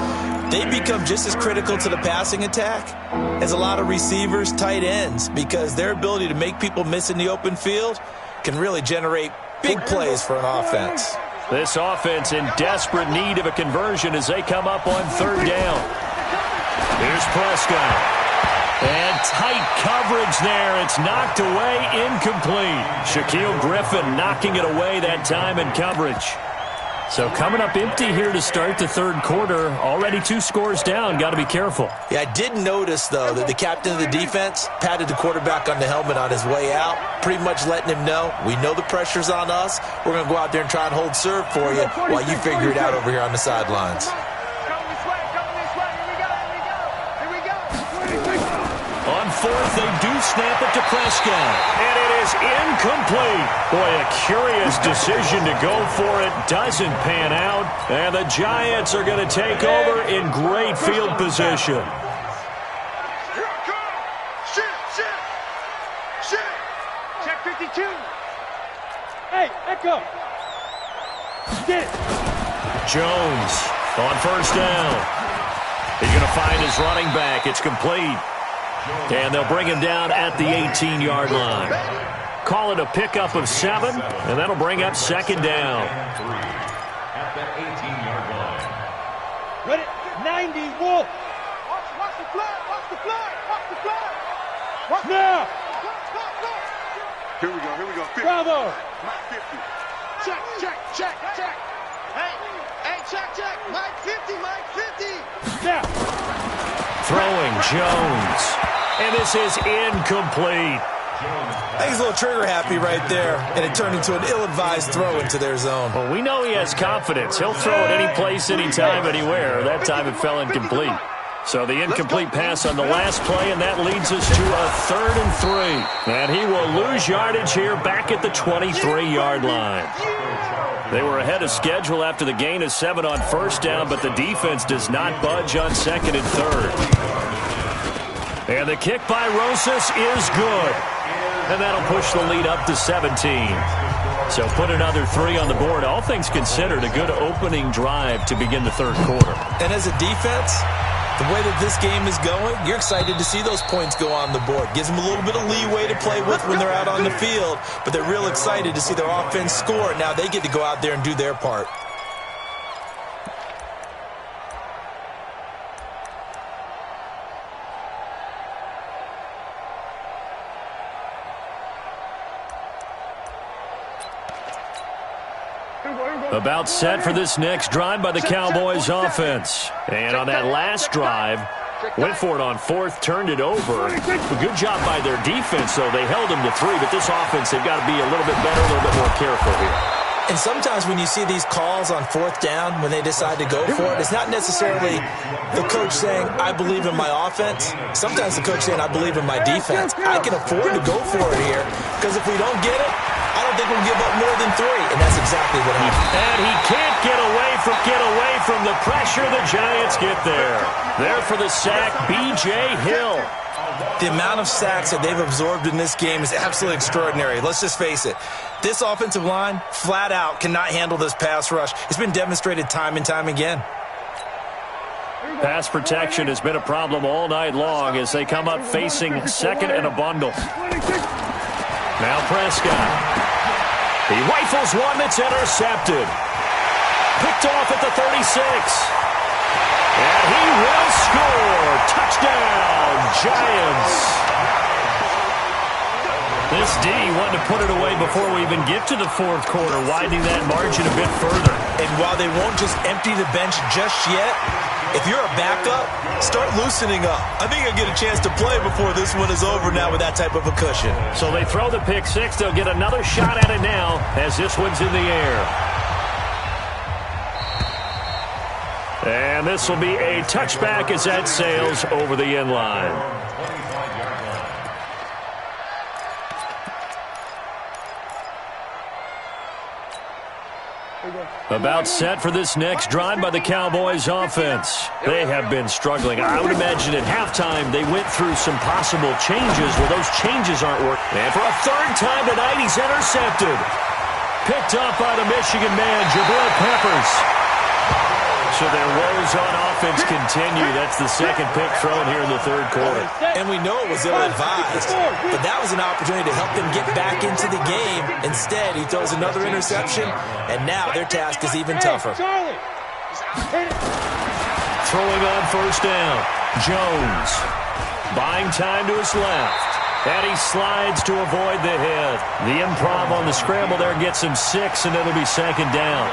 They become just as critical to the passing attack as a lot of receivers, tight ends, because their ability to make people miss in the open field can really generate big plays for an offense. This offense in desperate need of a conversion as they come up on 3rd down. Here's Prescott. And tight coverage there. It's knocked away, incomplete. Shaquille Griffin knocking it away that time in coverage. So coming up empty here to start the 3rd quarter. Already 2 scores down. Got to be careful. Yeah, I did notice, though, that the captain of the defense patted the quarterback on the helmet on his way out, pretty much letting him know, we know the pressure's on us. We're going to go out there and try and hold serve for you while you figure it out over here on the sidelines. On 4th, they do snap it to Prescott. And it is incomplete. Boy, a curious decision to go for it. Doesn't pan out. And the Giants are going to take over in great field position. Check 52. Hey, Echo. Get it. Jones on 1st down. He's going to find his running back. It's complete. And they'll bring him down at the 18-yard line. Call it a pickup of 7, and that'll bring up 2nd down. At the 18-yard line. Ready? 90, Wolf. Watch the flag. Watch the flag. Watch the flag. Watch Now. Here we go. 50. Bravo. Mike 50. Check. Hey, check. Mike 50. Now. Throwing Jones. And this is incomplete. I think he's a little trigger happy right there, and it turned into an ill-advised throw into their zone. Well, we know he has confidence. He'll throw it any place, anytime, anywhere. That time it fell incomplete. So the incomplete pass on the last play, and that leads us to a 3rd and 3. And he will lose yardage here back at the 23-yard line. They were ahead of schedule after the gain of 7 on 1st down, but the defense does not budge on 2nd and 3rd. And the kick by Rosas is good. And that'll push the lead up to 17. So put another 3 on the board. All things considered, a good opening drive to begin the 3rd quarter. And as a defense, the way that this game is going, you're excited to see those points go on the board. Gives them a little bit of leeway to play with when they're out on the field, but they're real excited to see their offense score. Now they get to go out there and do their part. About set for this next drive by the Cowboys offense. And on that last drive, went for it on 4th, turned it over. A good job by their defense, though. They held them to 3, but this offense, they've got to be a little bit better, a little bit more careful here. And sometimes when you see these calls on 4th down, when they decide to go for it, it's not necessarily the coach saying, I believe in my offense. Sometimes the coach saying, I believe in my defense. I can afford to go for it here, because if we don't get it, I don't think we'll give up more than 3, and that's exactly what happened. And he can't get away from the pressure. The Giants get there. There for the sack, B.J. Hill. The amount of sacks that they've absorbed in this game is absolutely extraordinary. Let's just face it. This offensive line, flat out, cannot handle this pass rush. It's been demonstrated time and time again. Pass protection has been a problem all night long as they come up facing second and a bundle. Now Prescott. He rifles one that's intercepted. Picked off at the 36. And he will score. Touchdown, Giants. This D wanted to put it away before we even get to the fourth quarter, widening that margin a bit further. And while they won't just empty the bench just yet, if you're a backup, start loosening up. I think you'll get a chance to play before this one is over now with that type of a cushion. So they throw the pick six. They'll get another shot at it now as this one's in the air. And this will be a touchback as that sails over the end line. About set for this next drive by the Cowboys offense. They have been struggling. I would imagine at halftime they went through some possible changes. Well, those changes aren't working. And for a third time tonight, he's intercepted. Picked up by the Michigan man, Jabril Peppers. So their woes on offense continue. That's the second pick thrown here in the third quarter. And we know it was ill-advised, but that was an opportunity to help them get back into the game. Instead, he throws another interception, and now their task is even tougher. Throwing on first down, Jones. Buying time to his left. And he slides to avoid the hit. The improv on the scramble there gets him 6, and it'll be second down.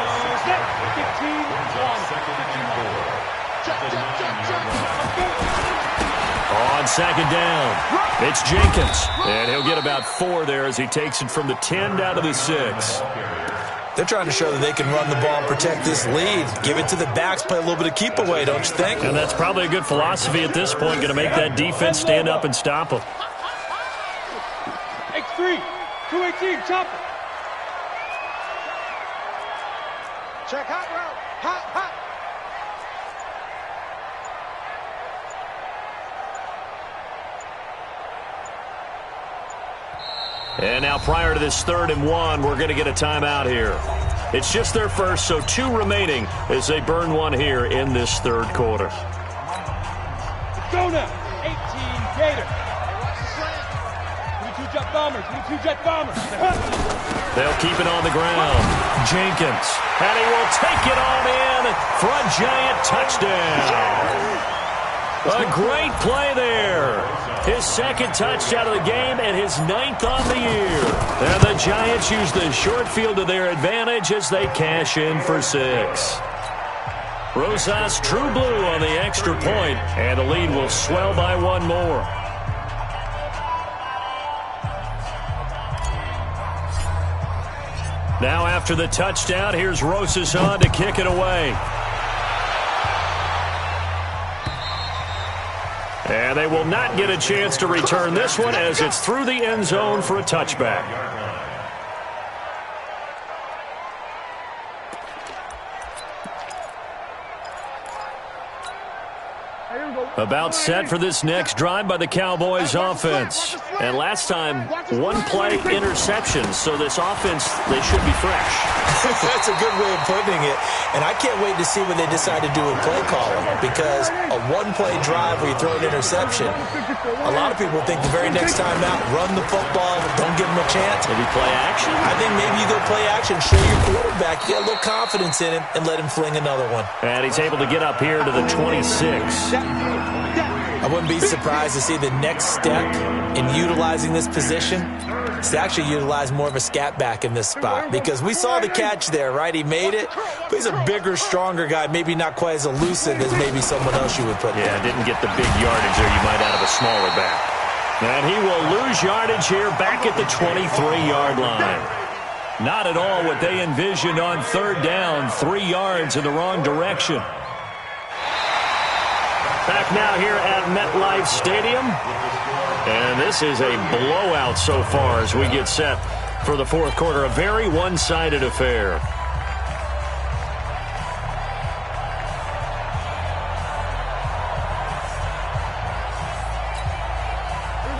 On second down, it's Jenkins. And he'll get about 4 there as he takes it from the 10 down to the 6. They're trying to show that they can run the ball and protect this lead. Give it to the backs, play a little bit of keep away, don't you think? And that's probably a good philosophy at this point, going to make that defense stand up and stop them. X3, 218, chop it. Check hot route. Hot, hot. And now prior to this 3rd and 1, we're going to get a timeout here. It's just their first, so 2 remaining as they burn one here in this third quarter. Go now, 18 Gator. 22 jet bombers, 22 jet bombers. They'll keep it on the ground. Jenkins, and he will take it on in for a Giant touchdown. A great play there. His second touchdown of the game and his 9th on the year. And the Giants use the short field to their advantage as they cash in for 6. Rosas true blue on the extra point, and the lead will swell by 1 more. Now after the touchdown, here's Rosas on to kick it away. And they will not get a chance to return this one as it's through the end zone for a touchback. About set for this next drive by the Cowboys offense. And last time, 1 play interception, so this offense, they should be fresh. That's a good way of putting it. And I can't wait to see what they decide to do with play calling, because a 1-play drive where you throw an interception, a lot of people think the very next time out, run the football, don't give them a chance. Maybe play action? I think maybe you go play action, show your quarterback, get a little confidence in him, and let him fling another one. And he's able to get up here to the 26. I wouldn't be surprised to see the next step in utilizing this position is to actually utilize more of a scat back in this spot, because we saw the catch there, right? He made it, but he's a bigger, stronger guy, maybe not quite as elusive as maybe someone else you would put there. Yeah, didn't get the big yardage there you might out of a smaller back. And he will lose yardage here back at the 23-yard line. Not at all what they envisioned on 3rd down, 3 yards in the wrong direction. Back now here at MetLife Stadium. And this is a blowout so far as we get set for the fourth quarter. A very one-sided affair.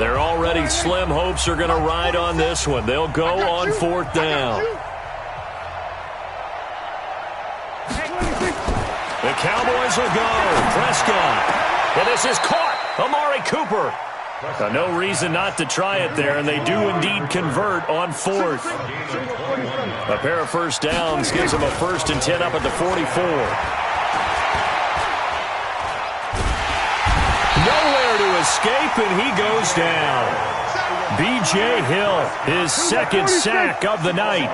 Their already slim hopes are going to ride on this one. They'll go on 4th down. The Cowboys will go. Prescott. And this is caught. Amari Cooper. No reason not to try it there, and they do indeed convert on 4th. A pair of first downs gives them a 1st and 10 up at the 44. Nowhere to escape, and he goes down. B.J. Hill, his 2nd sack of the night.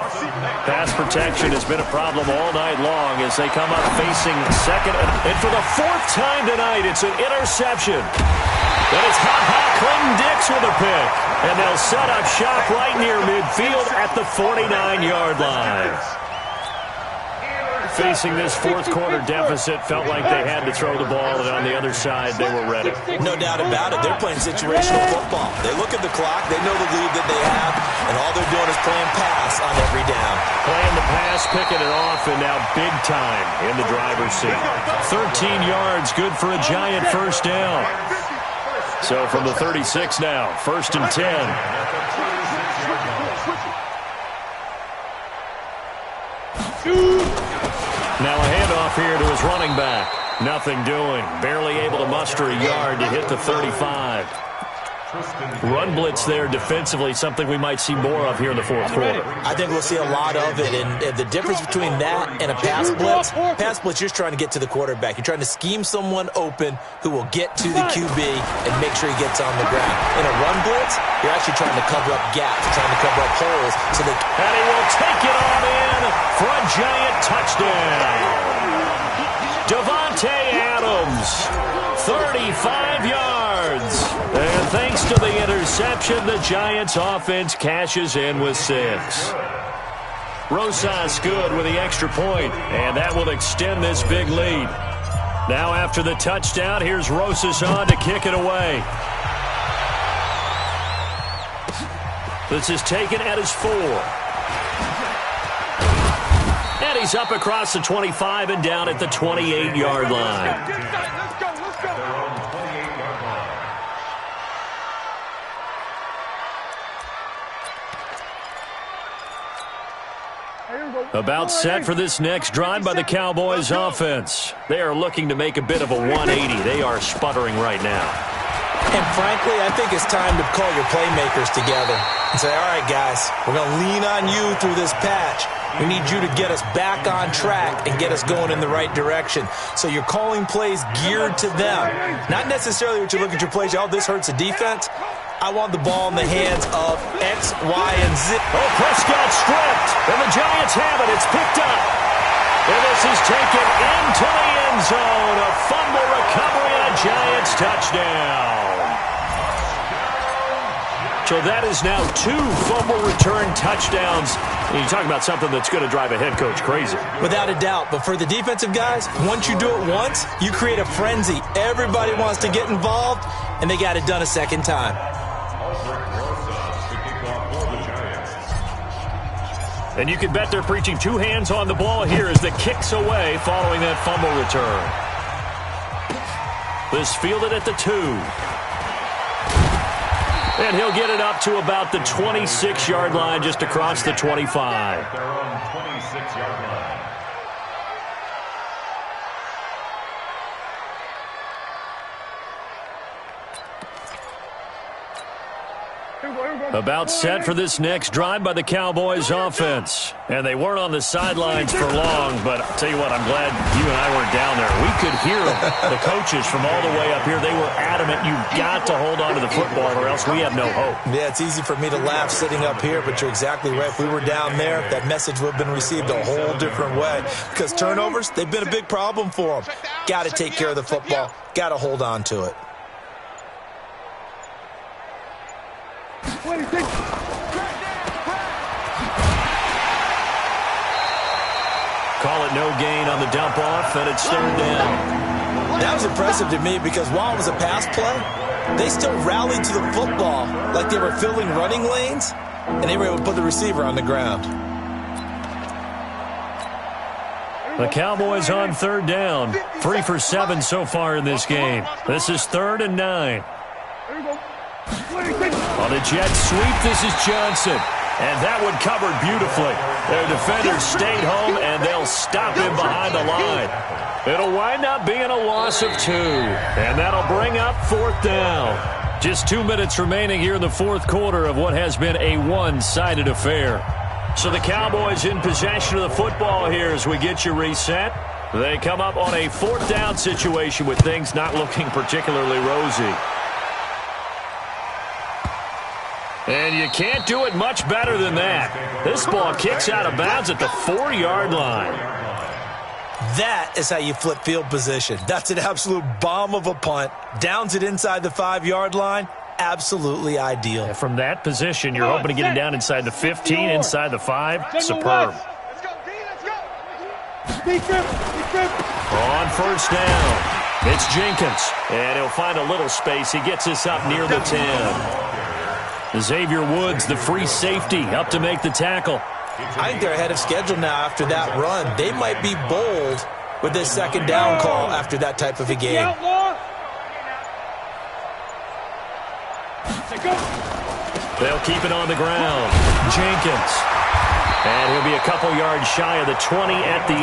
Pass protection has been a problem all night long as they come up facing 2nd. And for the 4th time tonight, it's an interception. And it's Clinton Dix with a pick. And they'll set up shop right near midfield at the 49-yard line. Facing this 4th quarter deficit, felt like they had to throw the ball, and on the other side, they were ready. No doubt about it. They're playing situational football. They look at the clock. They know the lead that they have, and all they're doing is playing pass on every down. Playing the pass, picking it off, and now big time in the driver's seat. 13 yards, good for a Giant first down. So from the 36 now, 1st and 10. Now a handoff here to his running back. Nothing doing. Barely able to muster a yard to hit the 35. Run blitz there defensively, something we might see more of here in the 4th quarter. I think we'll see a lot of it, and the difference between that and a pass blitz, you're just trying to get to the quarterback. You're trying to scheme someone open who will get to the QB and make sure he gets on the ground. In a run blitz, you're actually trying to cover up gaps, trying to cover up holes. And he will take it on in for a Giant touchdown. Devontae Adams, 35 yards. And thanks to the interception, the Giants offense cashes in with 6. Rosas good with the extra point, and that will extend this big lead. Now after the touchdown, here's Rosas on to kick it away. This is taken at his 4. And he's up across the 25 and down at the 28-yard line. About set for this next drive by the Cowboys offense. They are looking to make a bit of a 180. They are sputtering right now. And frankly, I think it's time to call your playmakers together and say, all right, guys, we're going to lean on you through this patch. We need you to get us back on track and get us going in the right direction. So you're calling plays geared to them. Not necessarily what you look at your plays, oh, this hurts the defense. I want the ball in the hands of X, Y, and Z. Oh, Prescott stripped, and the Giants have it. It's picked up. And this is taken into the end zone. A fumble recovery and a Giants touchdown. So that is now 2 fumble return touchdowns. And you talk about something that's going to drive a head coach crazy. Without a doubt. But for the defensive guys, once you do it once, you create a frenzy. Everybody wants to get involved, and they got it done a second time. And you can bet they're preaching 2 hands on the ball here as the kick's away following that fumble return. This fielded at the 2. And he'll get it up to about the 26-yard line, just across the 25. Their own 26-yard line. About set for this next drive by the Cowboys offense. And they weren't on the sidelines for long, but I'll tell you what, I'm glad you and I weren't down there. We could hear them. The coaches from all the way up here, they were adamant, you've got to hold on to the football or else we have no hope. Yeah, it's easy for me to laugh sitting up here, but you're exactly right. If we were down there, that message would have been received a whole different way. Because turnovers, they've been a big problem for them. Got to take care of the football. Got to hold on to it. Call it no gain on the dump off, and it's 3rd down. That was impressive to me because while it was a pass play, they still rallied to the football like they were filling running lanes, and they were able to put the receiver on the ground. The Cowboys on 3rd down. 3 for 7 so far in this game. This is 3rd and 9. On a jet sweep, this is Johnson. And that one covered beautifully. Their defenders stayed home, and they'll stop him behind the line. It'll wind up being a loss of 2. And that'll bring up 4th down. Just 2 minutes remaining here in the fourth quarter of what has been a one-sided affair. So the Cowboys in possession of the football here as we get you reset. They come up on a 4th down situation with things not looking particularly rosy. And you can't do it much better than that. This ball kicks out of bounds at the 4-yard line. That is how you flip field position. That's an absolute bomb of a punt. Downs it inside the 5-yard line. Absolutely ideal. And from that position, you're hoping to get it down inside the 15, inside the 5. Superb. Let's go, D, let's go. On 1st down, it's Jenkins. And he'll find a little space. He gets us up near the 10. Xavier Woods, the free safety, up to make the tackle. I think they're ahead of schedule now after that run. They might be bold with this 2nd down call after that type of a game. They'll keep it on the ground. Jenkins. And he'll be a couple yards shy of the 20 at the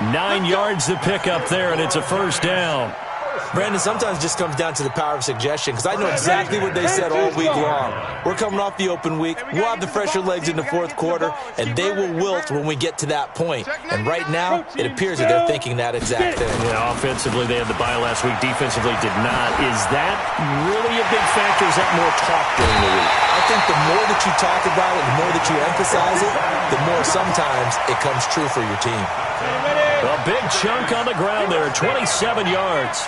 18. 9 yards to pick up there, and it's a 1st down. Brandon, sometimes it just comes down to the power of suggestion, because I know exactly what they said all week long. We're coming off the open week. We'll have the fresher legs in the fourth quarter, and they will wilt when we get to that point. And right now, it appears that they're thinking that exact thing. Yeah, offensively, they had the bye last week. Defensively, did not. Is that really a big factor? Is that more talk during the week? I think the more that you talk about it, the more that you emphasize it, the more sometimes it comes true for your team. A big chunk on the ground there, 27 yards.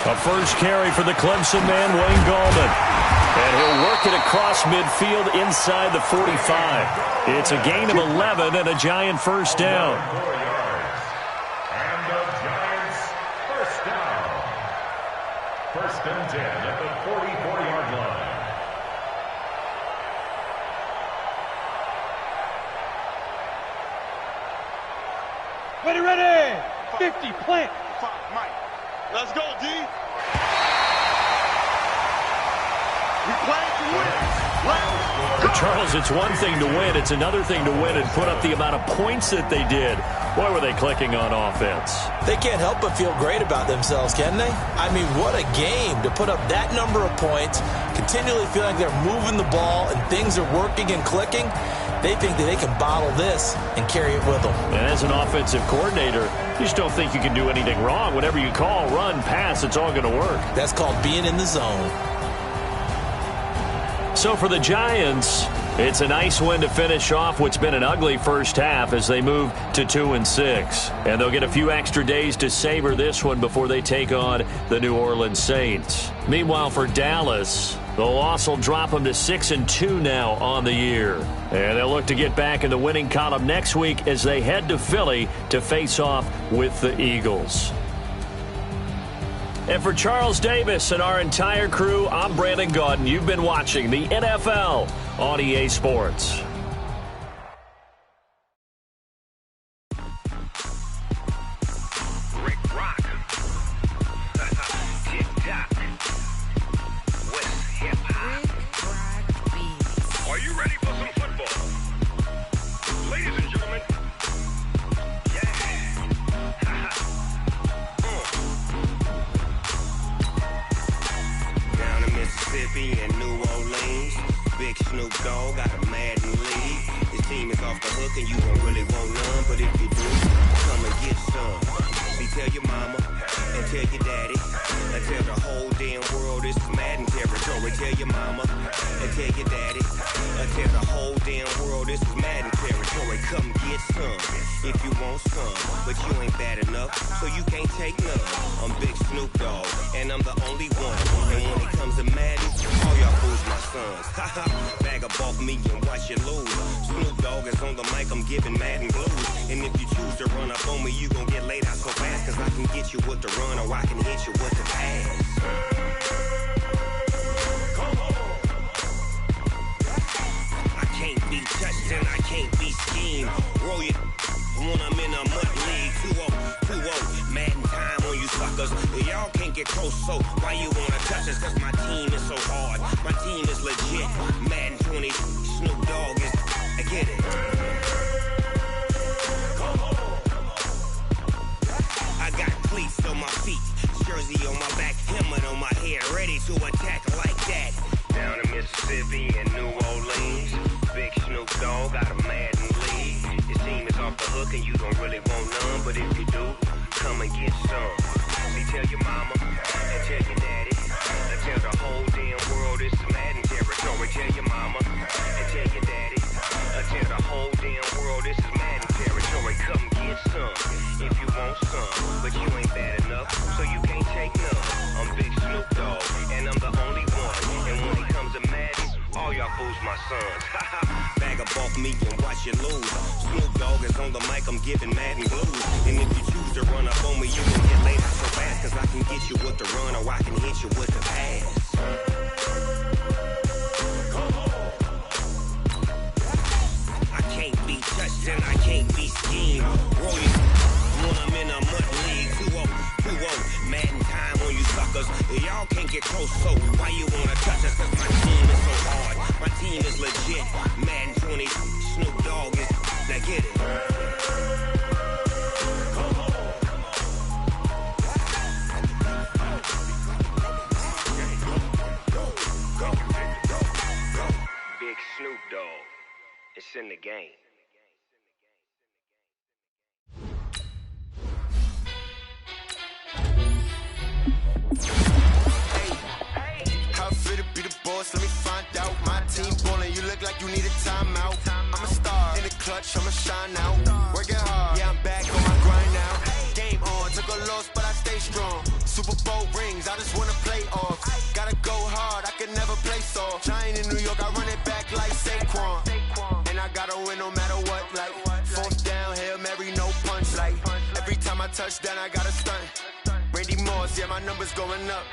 A first carry for the Clemson man, Wayne Gallman. And he'll work it across midfield inside the 45. It's a gain of 11 and a Giant 1st down. And the Giants' 1st down. 1st and 10 at the 44-yard line. Ready. 50, plant. Mike. Let's go, D. We playing to win. Let's go. Charles, it's one thing to win. It's another thing to win and put up the amount of points that they did. Boy, were they clicking on offense. They can't help but feel great about themselves, can they? I mean, what a game to put up that number of points, continually feeling like they're moving the ball and things are working and clicking. They think that they can bottle this and carry it with them. And as an offensive coordinator, you just don't think you can do anything wrong. Whatever you call, run, pass, it's all going to work. That's called being in the zone. So for the Giants, it's a nice win to finish off what's been an ugly first half as they move to 2-6. And they'll get a few extra days to savor this one before they take on the New Orleans Saints. Meanwhile, for Dallas, the loss will drop them to 6-2 now on the year. And they'll look to get back in the winning column next week as they head to Philly to face off with the Eagles. And for Charles Davis and our entire crew, I'm Brandon Gaudin. You've been watching the NFL on EA Sports. And New Orleans, big Snoop Dogg got a Madden league. His team is off the hook and you don't really want none, but if you do, come and get some. See, tell your mama and tell your daddy and tell the whole damn world this is Madden territory. Tell your mama and tell your daddy and tell the whole damn world this is Madden territory. Come get some if you want some, but you ain't bad enough, so you can't take none. I'm Big Snoop Dogg and I'm the only one. And when it comes to Madden, all y'all fools my sons. Haha, bag up off me and watch you lose. Snoop Dogg is on the mic, I'm giving Madden blues. And if you choose to run up on me, you gon' get laid out so fast. Cause I can get you with the run or I can hit you with the pass. Come on. I can't be touched and I can't be schemed. Roll it when I'm in a mud league. 2-0, Madden time on you suckers. Y'all can't can't get close, so why you wanna touch us? Cause my team is so hard, my team is legit. Madden 20, Snoop Dogg is, I get it. I got cleats on my feet, jersey on my back, helmet on my head, ready to attack like that. Down in Mississippi and New Orleans, Big Snoop Dogg got a Madden league. Your team is off the hook and you don't really want none, but if you do, come and get some. See, tell your mama and tell your daddy, and tell the whole damn world it's Madden territory. Tell your mama and tell your daddy, and tell the whole damn world this is Madden territory. Come get some if you want some, but you ain't bad enough, so you can't take none. I'm Big Snoop Dogg, and I'm the only one. And when it comes to Madden, all y'all fools my sons. Bag up off me and watch you lose. Snoop Dogg is on the mic, I'm giving Madden blues. And if you choose to run up on me, you can get laid out so fast, cause I can get you with the run or I can hit you with the pass. I can't be touched and I can't be schemed. Roll you when I'm in a mud league. 2-0, Madden time on you suckers. Y'all can't get close, so why you wanna touch us? Cause my team is so hard, my team is legit. Madden 20, Snoop Dogg is, now get it. Big Snoop Dogg, it's in the game. How fit to be the boss? Let me find out. My team ballin', you look like you need a timeout. I'm a star in the clutch, I'ma shine out. Working hard, yeah, I'm back on my grind now. Game on, took a loss, but I stay strong. Super Bowl rings, I just wanna play off. Gotta go hard, I can never play soft. Giant in New York, I run it back like Saquon. And I gotta win no matter what, like fourth down, Hail Mary, no punch. Like every time I touch down, I gotta stunt. Randy Moss, yeah, my numbers going up.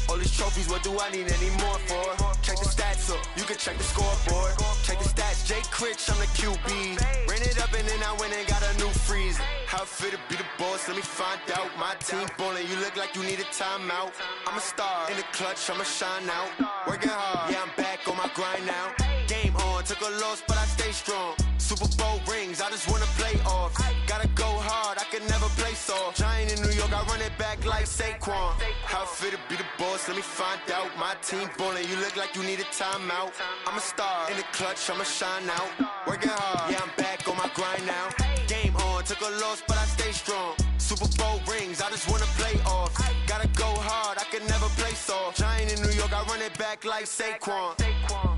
All these trophies, what do I need any more for? Check the stats up, you can check the scoreboard. Check the stats, Jake Critch, I'm the QB. Ran it up and then I went and got a new freeze. How fit to be the boss, let me find out. My team ballin', you look like you need a timeout. I'm a star in the clutch, I'ma shine out. Working hard, yeah, I'm back on my grind now. Game on, took a loss, but I stay strong. Super Bowl rings, I just wanna play off. Gotta go hard, I can never play soft. Giant in New York, I run it back like Saquon. How fit to be the boss, let me find out. My team ballin', you look like you need a timeout. I'm a star in the clutch, I'ma shine out. Working hard, yeah, I'm back on my grind now. Game on, took a loss, but I stay strong. Super Bowl rings, I just wanna play off. Gotta go hard, I can never play soft. Giant in New York, I run it back like Saquon.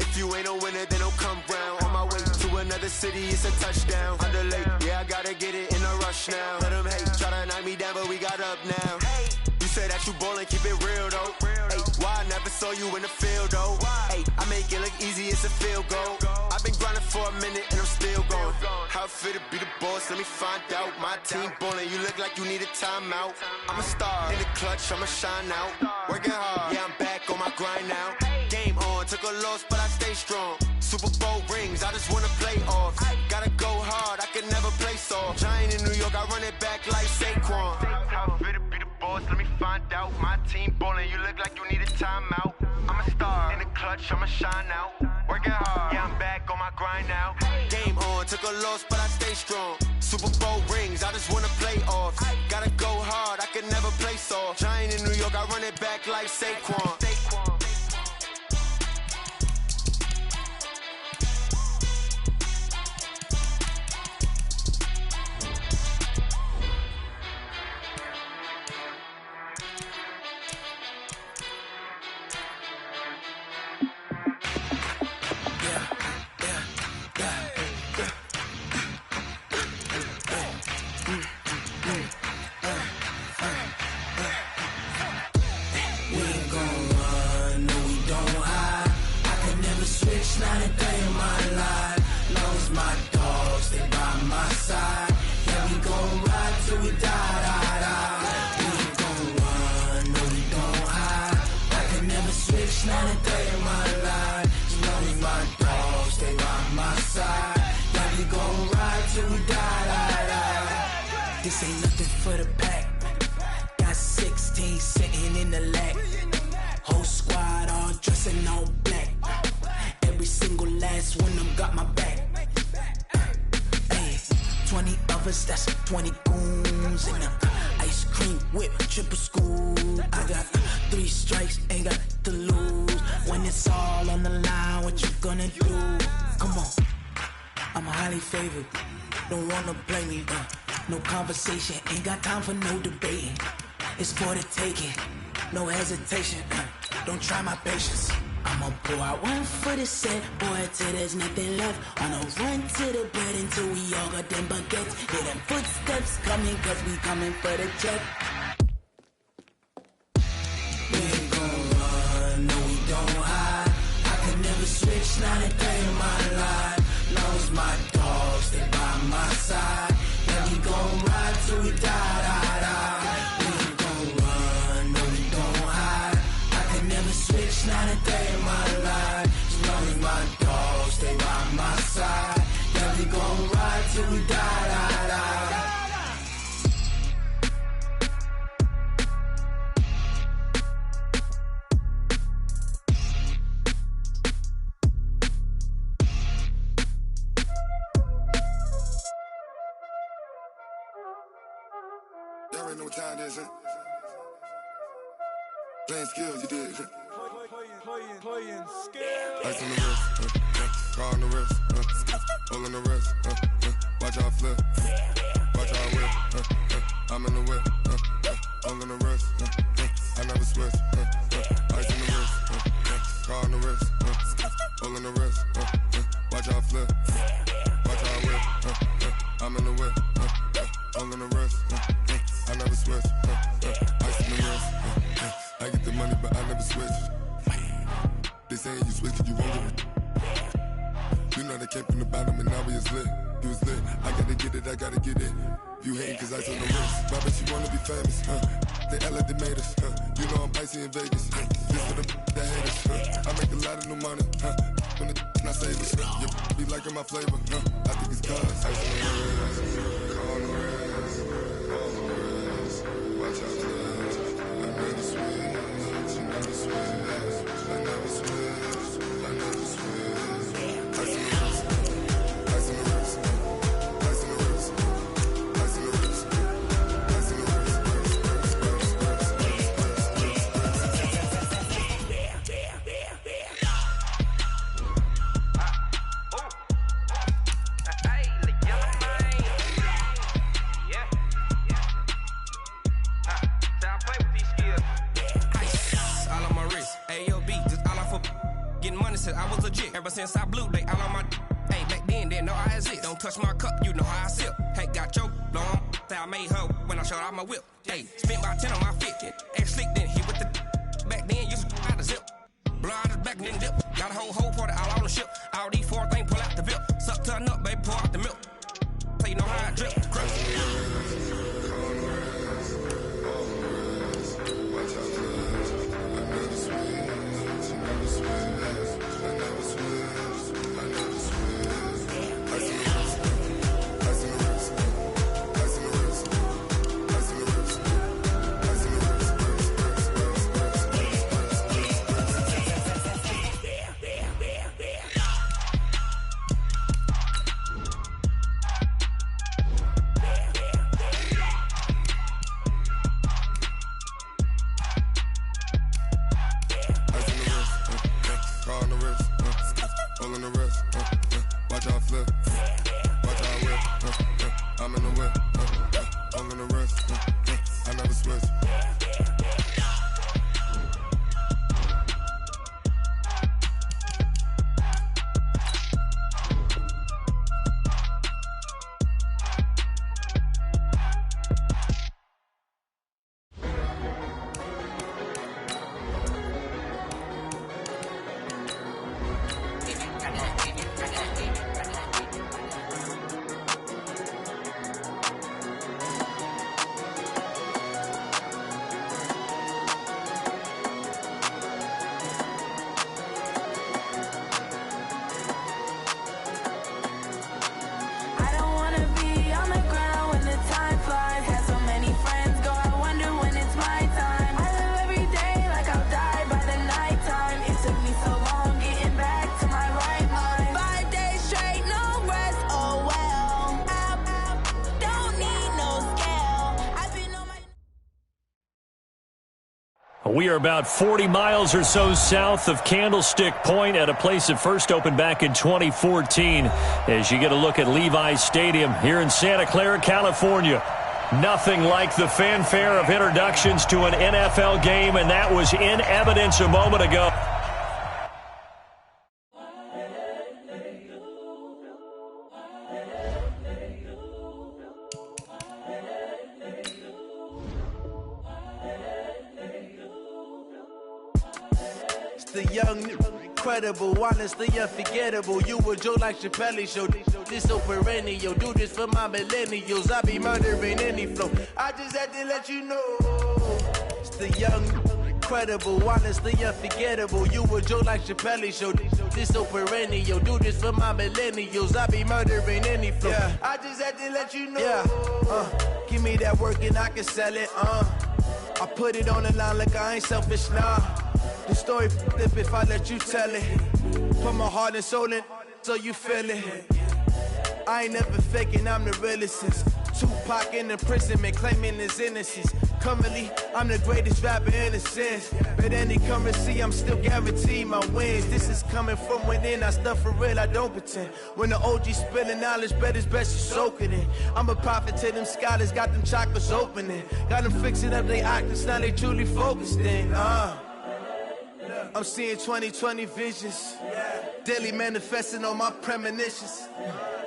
If you ain't a winner, then don't come round. On my way to another city, it's a touchdown. Underlay, yeah, I gotta get it in a rush now. Let them hate, try to knock me down, but we got up now. You say that you ballin', keep it real though. Hey, why I never saw you in the field though? Hey, I make it look easy, it's a field goal. I've been grinding for a minute and I'm still going. How fit to be the boss, let me find out. My team ballin', you look like you need a timeout. I'm a star in the clutch, I'ma shine out. Working hard, yeah, I'm back on my grind now. Game on, took a loss, but I stay strong. Super Bowl rings, I just wanna play off. Gotta go hard, I can never play soft. Giant in New York, I run it back like Saquon. How fit to be the boss, let me find out. My team ballin', you look like you need a timeout. I'm a star in the clutch, I'ma shine out. Working hard, yeah, I'm back on my grind now. Game on, took a loss, but I stay strong. Super Bowl rings, I just wanna play off. Gotta go hard, I can never play soft. Giant in New York, I run it back like Saquon. Not a day in my life. Long as my dogs stay by my side. Yeah, we gon' ride till we die, die, die. We ain't gon' run, no we don't hide. I can never switch, not a day in my life. As long as my dogs stay by my side. Yeah, we gon' ride till we die, die, die. This ain't nothing for the pack. Got 16 sitting million in the lag. Whole squad all dressing all black. Every single last one of them got my back. 20 of us, that's 20 goons in the ice cream whip, triple scoop. I got 3 strikes, ain't got to lose. When it's all on the line, what you gonna do? Come on, I'm highly favored. Don't wanna blame me. No conversation, ain't got time for no debating. It's for the taking, no hesitation. Don't try my patience. I'ma pour out one for the set, boy, till there's nothing left. On a run to the bread until we all got them baguettes. Hear them footsteps coming, cause we coming for the check. We ain't gon' run, no we don't hide. I can never switch, not a day in my life. Long as my dogs stay by my side. Yeah, we gon' ride till we die, die, die. We ain't gon' run, no we don't hide. I can never switch, not a day in my life. As long as my dogs stay by my side. Yeah, we gon' ride till we die, die, die. Y'all already know what time it is, huh? Playing skills, you did. Playing skills. Ice on the wrist, car on the wrist, hole in the wrist, watch out flip, watch out whip, I'm in the whip, hole in the wrist, I never switch, ice on the wrist, car on the wrist, hole in the wrist, watch out flip, watch out whip, I'm in the whip, hole in the wrist, I never switch, ice on the wrist, I get the money but I never switch. They saying you switch, you won't get it. You know they came from the bottom and now we is lit. You was lit, I gotta get it, I gotta get it. You hating cause I told the wrist. Why bet you wanna be famous, They Ella they made us, You know I'm icy in Vegas, This for the that hate us, I make a lot of new money, When the I save it, You be liking my flavor, I think it's cause ice on the wrist, on the wrist, on the wrist. Watch out, I never switch, you never switch. I never switch, I never switch. Ice in the wrist, ice in the wrist, ice in the wrist, ice in the wrist, ice in the wrist. I was legit ever since I blew they all on my hey back then didn't know I exist. Don't touch my cup, you know how I sip. Hey, got your long I made her when I showed out my whip. Hey, spent about 10 on my fit. Ex slick then hit with the back then used to out the zip. Blow out his back and then dip. Got a whole party all on the ship. All these 4 things pull out the bip. Suck to a nut, baby, pour out the milk. So you know how I drip. We are about 40 miles or so south of Candlestick Point at a place that first opened back in 2014 as you get a look at Levi's Stadium here in Santa Clara, California. Nothing like the fanfare of introductions to an NFL game, and that was in evidence a moment ago. The young, incredible, honestly unforgettable. You a Joe like Chappelle show. This so perennial. Do this for my millennials. I be murdering any flow. I just had to let you know. It's the young, incredible, honestly unforgettable. You a Joe like Chappelle show. This so perennial. Do this for my millennials. I be murdering any flow. Yeah. I just had to let you know. Yeah. Give me that work and I can sell it. I put it on the line like I ain't selfish, nah. The story flip if I let you tell it. Put my heart and soul in so you feel it. I ain't never faking, I'm the realest since Tupac in imprisonment, claiming his innocence. Currently, I'm the greatest rapper in a sense. But any currency, I'm still guaranteed my wins. This is coming from within, I stuff for real, I don't pretend. When the OG spilling knowledge, bet it's best you soak it in. I'm a prophet to them scholars, got them chakras opening. Got them fixing up they octaves, now they truly focused in. I'm seeing 2020 visions, daily manifesting on my premonitions.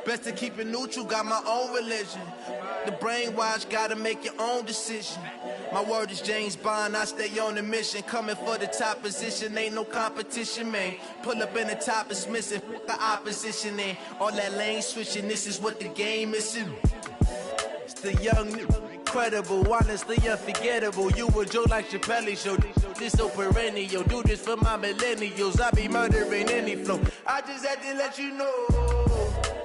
Best to keep it neutral, got my own religion. The brainwash, gotta make your own decision. My word is James Bond, I stay on the mission. Coming for the top position, ain't no competition, man. Pull up in the top is missing, fuck the opposition, and all that lane switching, this is what the game is. It's the young, incredible, honestly unforgettable. You a Joe like Chappelle show. This so perennial. Do this for my millennials. I be murdering any flow. I just had to let you know.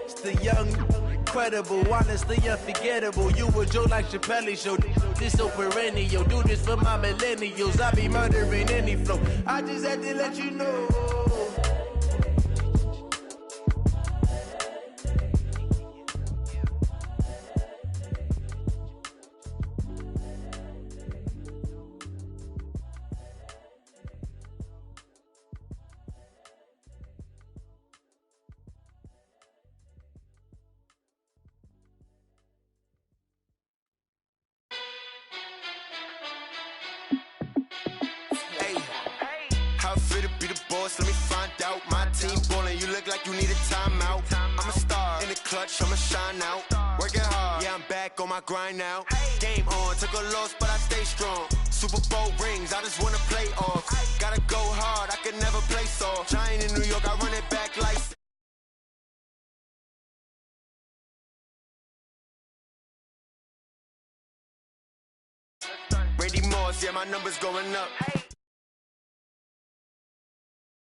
It's the young, incredible, honestly unforgettable. You a Joe like Chappelle show. This so perennial. Do this for my millennials. I be murdering any flow. I just had to let you know. Let me find out. My team ballin', you look like you need a timeout. I'm a star in the clutch, I'ma shine out. Working hard, yeah, I'm back on my grind now. Game on, took a loss, but I stay strong. Super Bowl rings, I just wanna play off. Gotta go hard, I can never play soft. Giant in New York, I run it back like Randy Moss, yeah, my numbers going up.